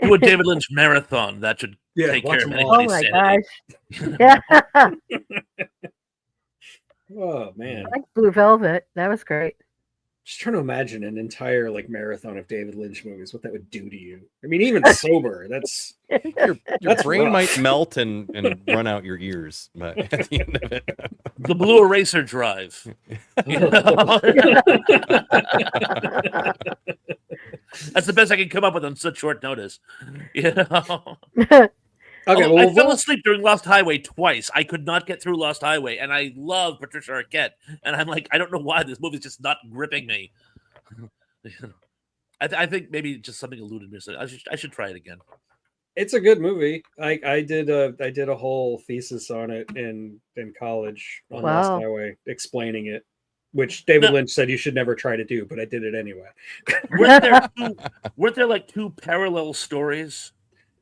Do a David Lynch marathon. That should take watch care of them anything. all. Oh my sanity. gosh. Yeah. Oh man, Like Blue Velvet. That was great. just trying to imagine an entire like marathon of David Lynch movies. What that would do to you. I mean, even sober. That's Your That's brain rough. might melt and run out your ears, but at the end of it, The Blue Eraser Drive. You know? That's the best I can come up with on such short notice. You know? okay. Although Well, I fell asleep during Lost Highway twice. I could not get through Lost Highway, and I love Patricia Arquette. And I'm like, I don't know why this movie's just not gripping me. I think maybe just something eluded me. So I should try it again. it's a good movie. I did a whole thesis on it in college on Lost Wow. Highway, explaining it, which David No. Lynch said you should never try to do, but I did it anyway. Weren't there like two parallel stories?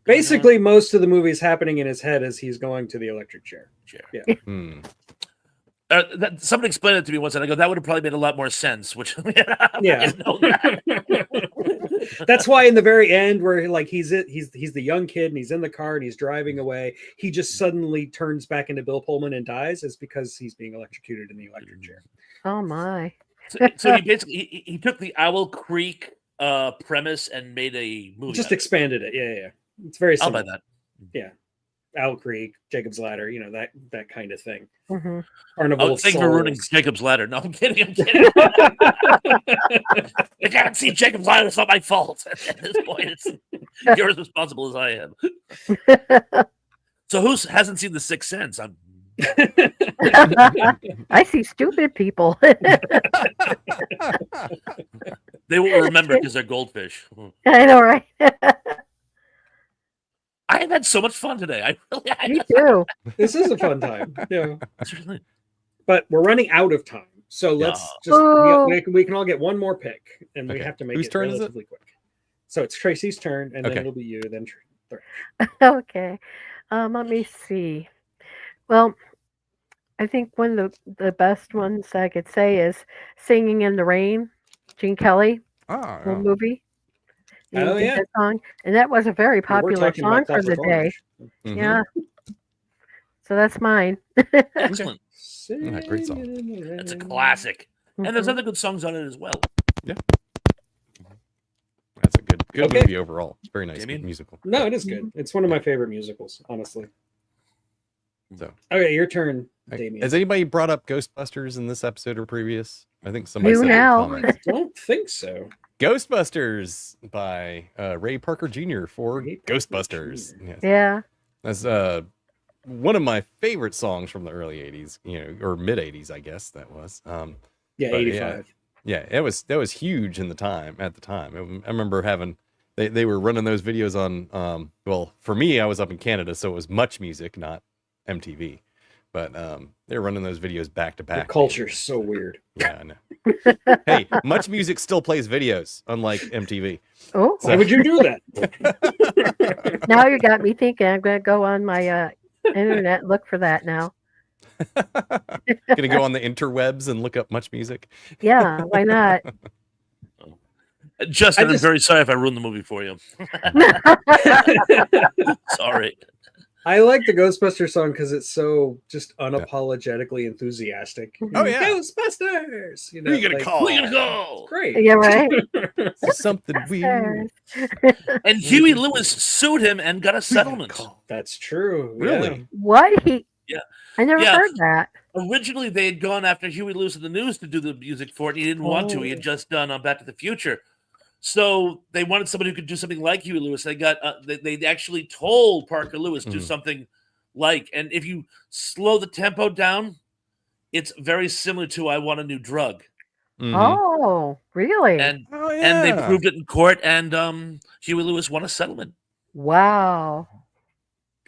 Basically, most of the movie's happening in his head as he's going to the electric chair. Yeah. Somebody explained it to me once, and I go, that would have probably made a lot more sense. Which Yeah. I didn't know that. That's why in the very end, where like he's the young kid and he's in the car and he's driving away, he just suddenly turns back into Bill Pullman and dies, is because he's being electrocuted in the electric chair. Oh my. So he basically he took the Owl Creek premise and made a movie. Just out of it. expanded it. Yeah. It's very I'll similar. buy that. Yeah. Owl Creek, Jacob's Ladder, that kind of thing. Mhm. Carnival Oh, of thank you for ruining Souls. Jacob's Ladder. No, I'm kidding. I'm kidding. If I haven't seen Jacob's Ladder, it's not my fault. At this point, it's you're as responsible as I am. So who hasn't seen The Sixth Sense? I see stupid people. They will remember because they're goldfish. I know, right? I have had so much fun today. I Me too. This is a fun time. Yeah. really, But we're running out of time. So let's just Oh. we can all get one more pick, and we Okay. have to make Whose it turn is it? relatively quick. So it's Tracy's turn, and then Okay. it'll be you, then Okay. Let me see. Well, I think one of the best ones I could say is Singing in the Rain, Gene Kelly whole movie. You Oh, did yeah. that song, and that was a very We're popular talking song about for the Clockwork day. Orange. Yeah. So that's mine. excellent. Yeah, great song. That's a classic. And there's Mhm. other good songs on it as well. That's a good Okay. movie overall. It's very nice Damian? musical. No, it is good. It's one of my favorite musicals, honestly. So, Okay, your turn, Damian. has anybody brought up Ghostbusters in this episode or previous? I think somebody You said in the now. comments. Don't think so. Ghostbusters by Ray Parker Jr. for Ray Parker Ghostbusters. Jr. Yes. Yeah. That's one of my favorite songs from the early 80s, or mid 80s, I guess that was. Yeah, But 85. Yeah, that was huge at the time. I remember having they were running those videos on well, for me, I was up in Canada, so it was Much Music, not MTV. But they were running those videos back to The back. culture's so weird. Yeah, I know. Hey, Much Music still plays videos, unlike MTV. Oh, Why would you do that? now you got me thinking. I'm going to go on my internet and look for that now. Gonna go on the interwebs and look up Much Music. Yeah, why not? Justin, I just- I'm very sorry if I ruined the movie for you. Sorry. I like the Ghostbusters song because it's so just unapologetically enthusiastic. Oh, yeah. Ghostbusters! You know, Who you gonna like, call? We're gonna go. Great. Yeah, right. Something weird. And Huey Lewis sued him and got a settlement. That's true. Really? What? Yeah. I never Yeah. heard that. Originally, they had gone after Huey Lewis and the News to do the music for it. He didn't want to. He had just done Back to the Future. So they wanted somebody who could do something like Huey Lewis. They got they actually told Parker Lewis do something like, and if you slow the tempo down, it's very similar to "I Want a New Drug," Mhm. Oh, really? and Oh, and they yeah. proved it in court, and Huey Lewis won a settlement. Wow.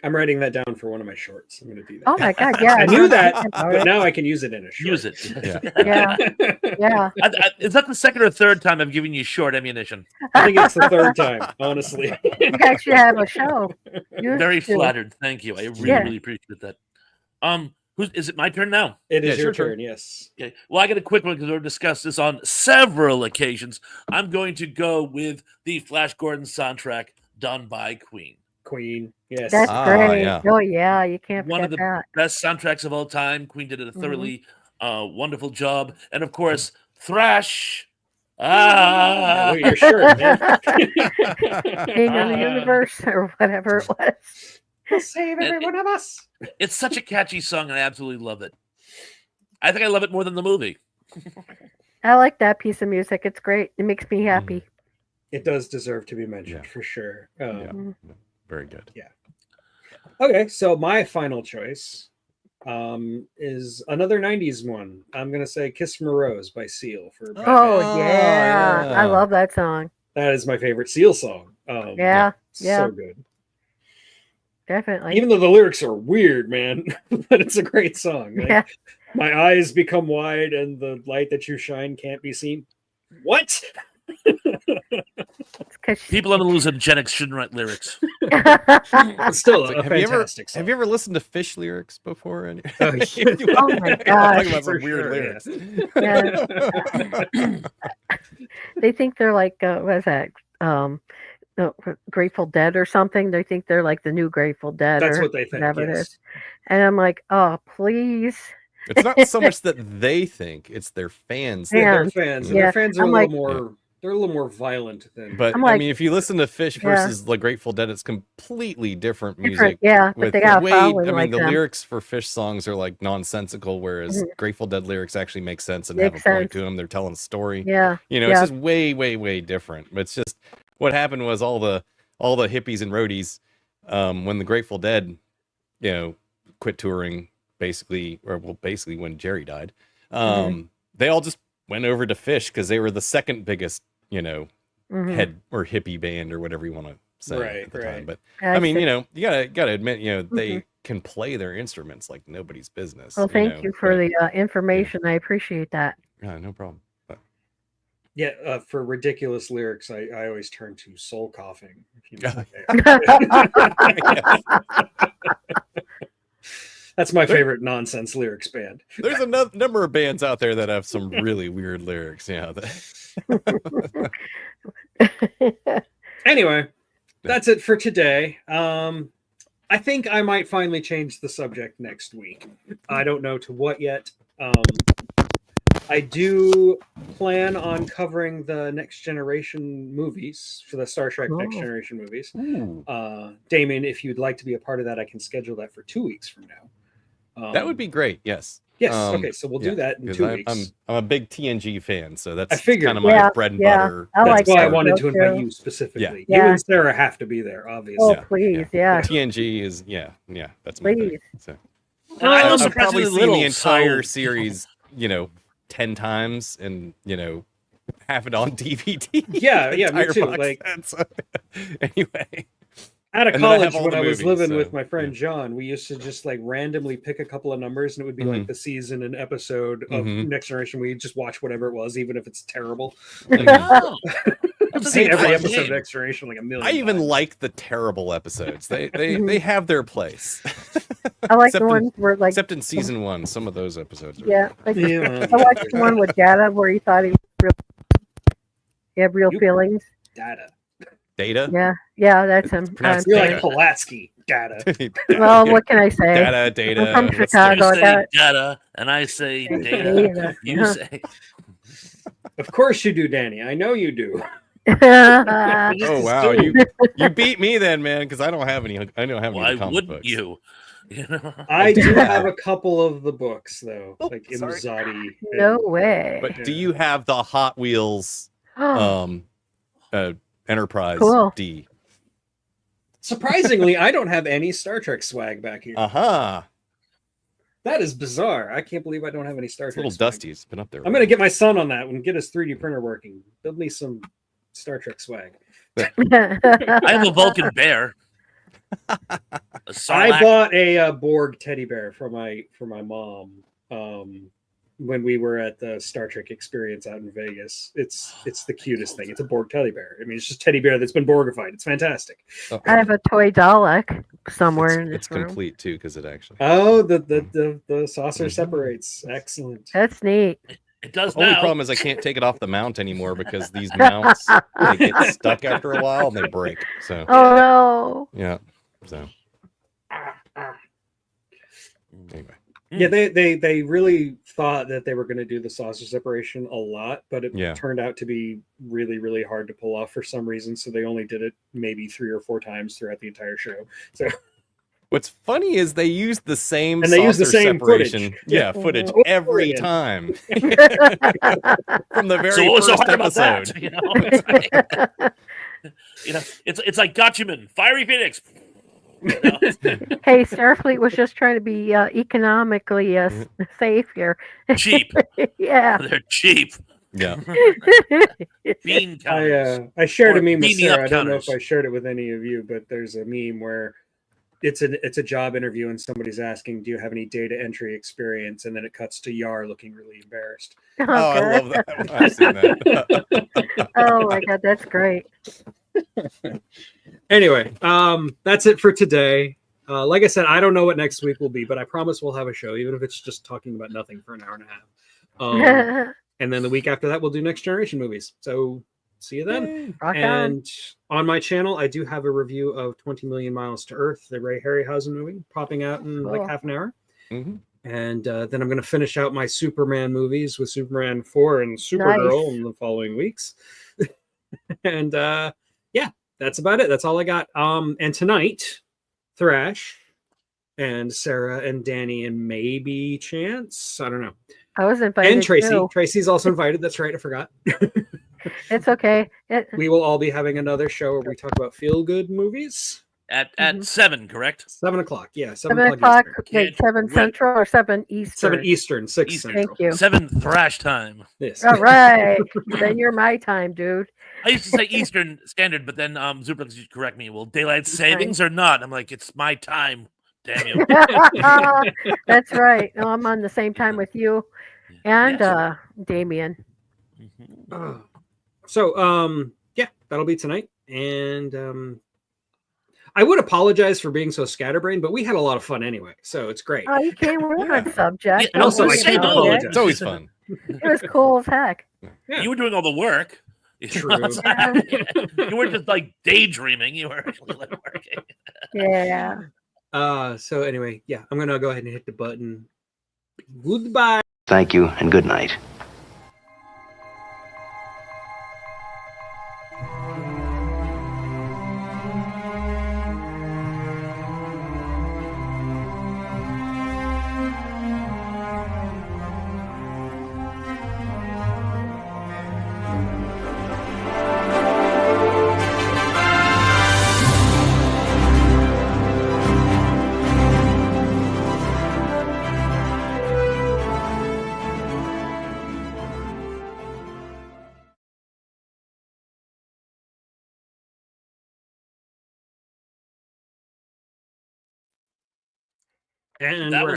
I'm writing that down for one of my shorts. I'm going to do that. Oh my God. Yeah. I knew that, About but it. now I can use it in a short. Use it. Yeah. Yeah. Yeah. Is that the second or third time I've given you short ammunition? I think it's the third time, honestly. You guys should have a show. You Very should. flattered. Thank you. I really, Yeah. really appreciate that. Is it my turn now? It is Yeah, your sure. turn, yes. Okay. Well, I got a quick one because we've discussed this on several occasions. I'm going to go with the Flash Gordon soundtrack done by Queen. Queen, yes. That's great. yeah. Oh yeah, you can't One of forget the that. best soundtracks of all time. Queen did a thoroughly wonderful job. And of course, Thrash. Look at your shirt, man. King of the universe or whatever it was. We'll save every one of us. It's such a catchy song, and I absolutely love it. I think I love it more than the movie. I like that piece of music. It's great. It makes me happy. It does deserve to be mentioned Yeah. for sure. Yeah. Very good. Okay, so my final choice is another 90s one. I'm going to say Kiss from a Rose by Seal for Batman. Oh Oh, yeah. yeah. I love that song. That is my favorite Seal song. Yeah. So good. Definitely. Even though the lyrics are weird, man, but it's a great song. Like, Yeah. my eyes become wide and the light that you shine can't be seen. What? It's 'cause she- People on the hallucinogenics shouldn't write lyrics. It's still It's a like, fantastic song. have you ever listened to Fish lyrics before? Oh, yeah. Oh my Talking gosh. about some For weird sure, lyrics. They think they're like what is that? No, Grateful Dead or something. They think they're like the new Grateful Dead That's or what they think. whatever it Yes. is. And I'm like, oh please. It's not so much that they think; it's their fans. Yeah, Yeah. they're fans. And Yeah. their fans are I'm a little like- more. They're a little more violent than. But I'm I like- mean, if you listen to Fish Yeah. versus the Grateful Dead, it's completely different music. Different, yeah, but they got a following I mean, like the them. lyrics for Fish songs are like nonsensical, whereas Grateful Dead lyrics actually make sense and Make have a point sense. to them. They're telling a story. Yeah. You know, Yeah. it's just way, way, way different. But it's just what happened was all the hippies and roadies, when the Grateful Dead, quit touring, basically when Jerry died, they all just went over to Fish because they were the second biggest, Mhm. head or hippie band or whatever you want to say Right, at the right. time. But I I mean, see. you gotta admit, they can play their instruments like nobody's business. Well, thank you for the information. I appreciate that. Yeah, no problem. But, Yeah, for ridiculous lyrics, I always turn to Soul Coughing. If you know That's my favorite nonsense lyrics band. there's a number of bands out there that have some really weird lyrics. Yeah. Anyway, that's it for today. I think I might finally change the subject next week. I don't know to what yet. I do plan on covering the Next Generation movies for the Star Trek Next Oh. Generation movies. Ooh, Damien, if you'd like to be a part of that, I can schedule that for 2 weeks from now. that would be great. Yes. Yes. Okay. So we'll do that in 'Cause 2 I'm weeks. a big TNG fan, so that's I figured. kind of my Yeah, bread and yeah, butter. I That's like why I that wanted show to invite too. you specifically. Yeah. You and Sarah have to be there, obviously. Oh, Yeah, please, yeah. TNG is that's my thing. Please. So And I know I've probably surprisingly seen little, the entire so- series, 10 times, and have it on DVD. Yeah, the yeah, me entire too, box like- set, so- anyway, Out of And then I have college, all when the I was movies, living so, with my friend yeah. John, we used to just like randomly pick a couple of numbers, and it would be like the season and episode of Mhm. Next Generation. We just watch whatever it was, even if it's terrible. Oh, I've that's a seen good every fun episode of game. Next Generation like a million. I even times. like the terrible episodes. They have their place. I like Except the in- ones where like Except in season 1, some of those episodes are yeah, like Yeah, I watched the one with Data where he thought he was real. He had real You- feelings. Data. Data. Yeah, that's him. pronounced You're Data. like Pulaski. Data. Well, what can I say? Data. I'm from what's the- Chicago. You I say got- data, and I say data. Data. You say Of course you do, Danny. I know you do. Yeah. Just Oh wow, assume. you beat me then, man, because I don't have any. I don't have why any comic wouldn't books. you? You know? I do Yeah. have a couple of the books though, Oh, like sorry. Imzadi. No way. But do you have the Hot Wheels Enterprise Cool. D? Surprisingly, I don't have any Star Trek swag back here. Uh-huh. That is bizarre. I can't believe I don't have any Star It's Trek. a little swag. dusty. It's been up there. I'm gonna get my son on that and get his 3D printer working. Build me some Star Trek swag. I have a Vulcan bear. A I Sarlacc. bought a Borg teddy bear for my mom when we were at the Star Trek experience out in Vegas. It's the cutest thing. It's a Borg teddy bear. I mean, it's just teddy bear that's been Borgified. It's fantastic. Oh, I have a toy Dalek somewhere in it's this room. complete too, because it actually. Oh, the saucer separates. Excellent. That's neat. It does The only now. problem is I can't take it off the mount anymore because these mounts they get stuck after a while and they break. So Oh no. yeah. So anyway. Yeah, they really thought that they were going to do the saucer separation a lot, but it Yeah. turned out to be really, really hard to pull off for some reason. So they only did it maybe 3 or 4 times throughout the entire show. So What's funny is they use the same And they use the saucer same separation. footage. Yeah, footage Over every again. time from the very So what was so first hard about episode. that? You know, it's like, it's like Gotchaman, Fiery Phoenix. You know? Hey, Starfleet was just trying to be economically safe here. Cheap. Yeah. They're cheap. Yeah. Bean counters. I shared Or a meme with beaming up Sarah. I don't know if counters. I shared it with any of you, but there's a meme where it's a job interview and somebody's asking, "Do you have any data entry experience?" And then it cuts to Yar looking really embarrassed. Oh, I love that. I've seen that. Oh my god, that's great. Anyway, that's it for today. Like I said, I don't know what next week will be, but I promise we'll have a show, even if it's just talking about nothing for an hour and a half. And then the week after that, we'll do Next Generation movies. So see you then. Rock on. And on my channel, I do have a review of 20 Million Miles to Earth, the Ray Harryhausen movie, popping out in like Cool. half an hour. Mhm. And then I'm going to finish out my Superman movies with Superman 4 and Supergirl Nice. in the following weeks. And yeah, that's about it. That's all I got. And tonight, Thrash and Sarah and Danny and maybe Chance, I don't know, I was invited. and Tracy. too. Tracy's also invited. That's right. I forgot. It's okay. We will all be having another show where we talk about feel-good movies. At Mhm. 7, correct? 7 o'clock. Yeah, 7 o'clock, like 7 Right. Central or 7 Eastern. 7 Eastern, 6 Eastern. Central. Thank you. 7 thrash time. Yes. All right. Then you're my time, dude. I used to say Eastern Standard, but then Zuplex used to correct me. Well, daylight savings or not? I'm like, it's my time. Damn you. That's right. No, I'm on the same time with you and Yes. Damian. Mhm. So, yeah, that'll be tonight. And I would apologize for being so scatterbrained, but we had a lot of fun anyway. So it's great. Oh, you came right on subject. Yeah, And also, I Say can't no. apologize. It's always fun. It was cool as heck. Yeah. You were doing all the work. You True. know, you weren't just like daydreaming. You were actually like working. Yeah. So anyway, yeah, I'm gonna go ahead and hit the button. Goodbye. Thank you and good night. And That we're was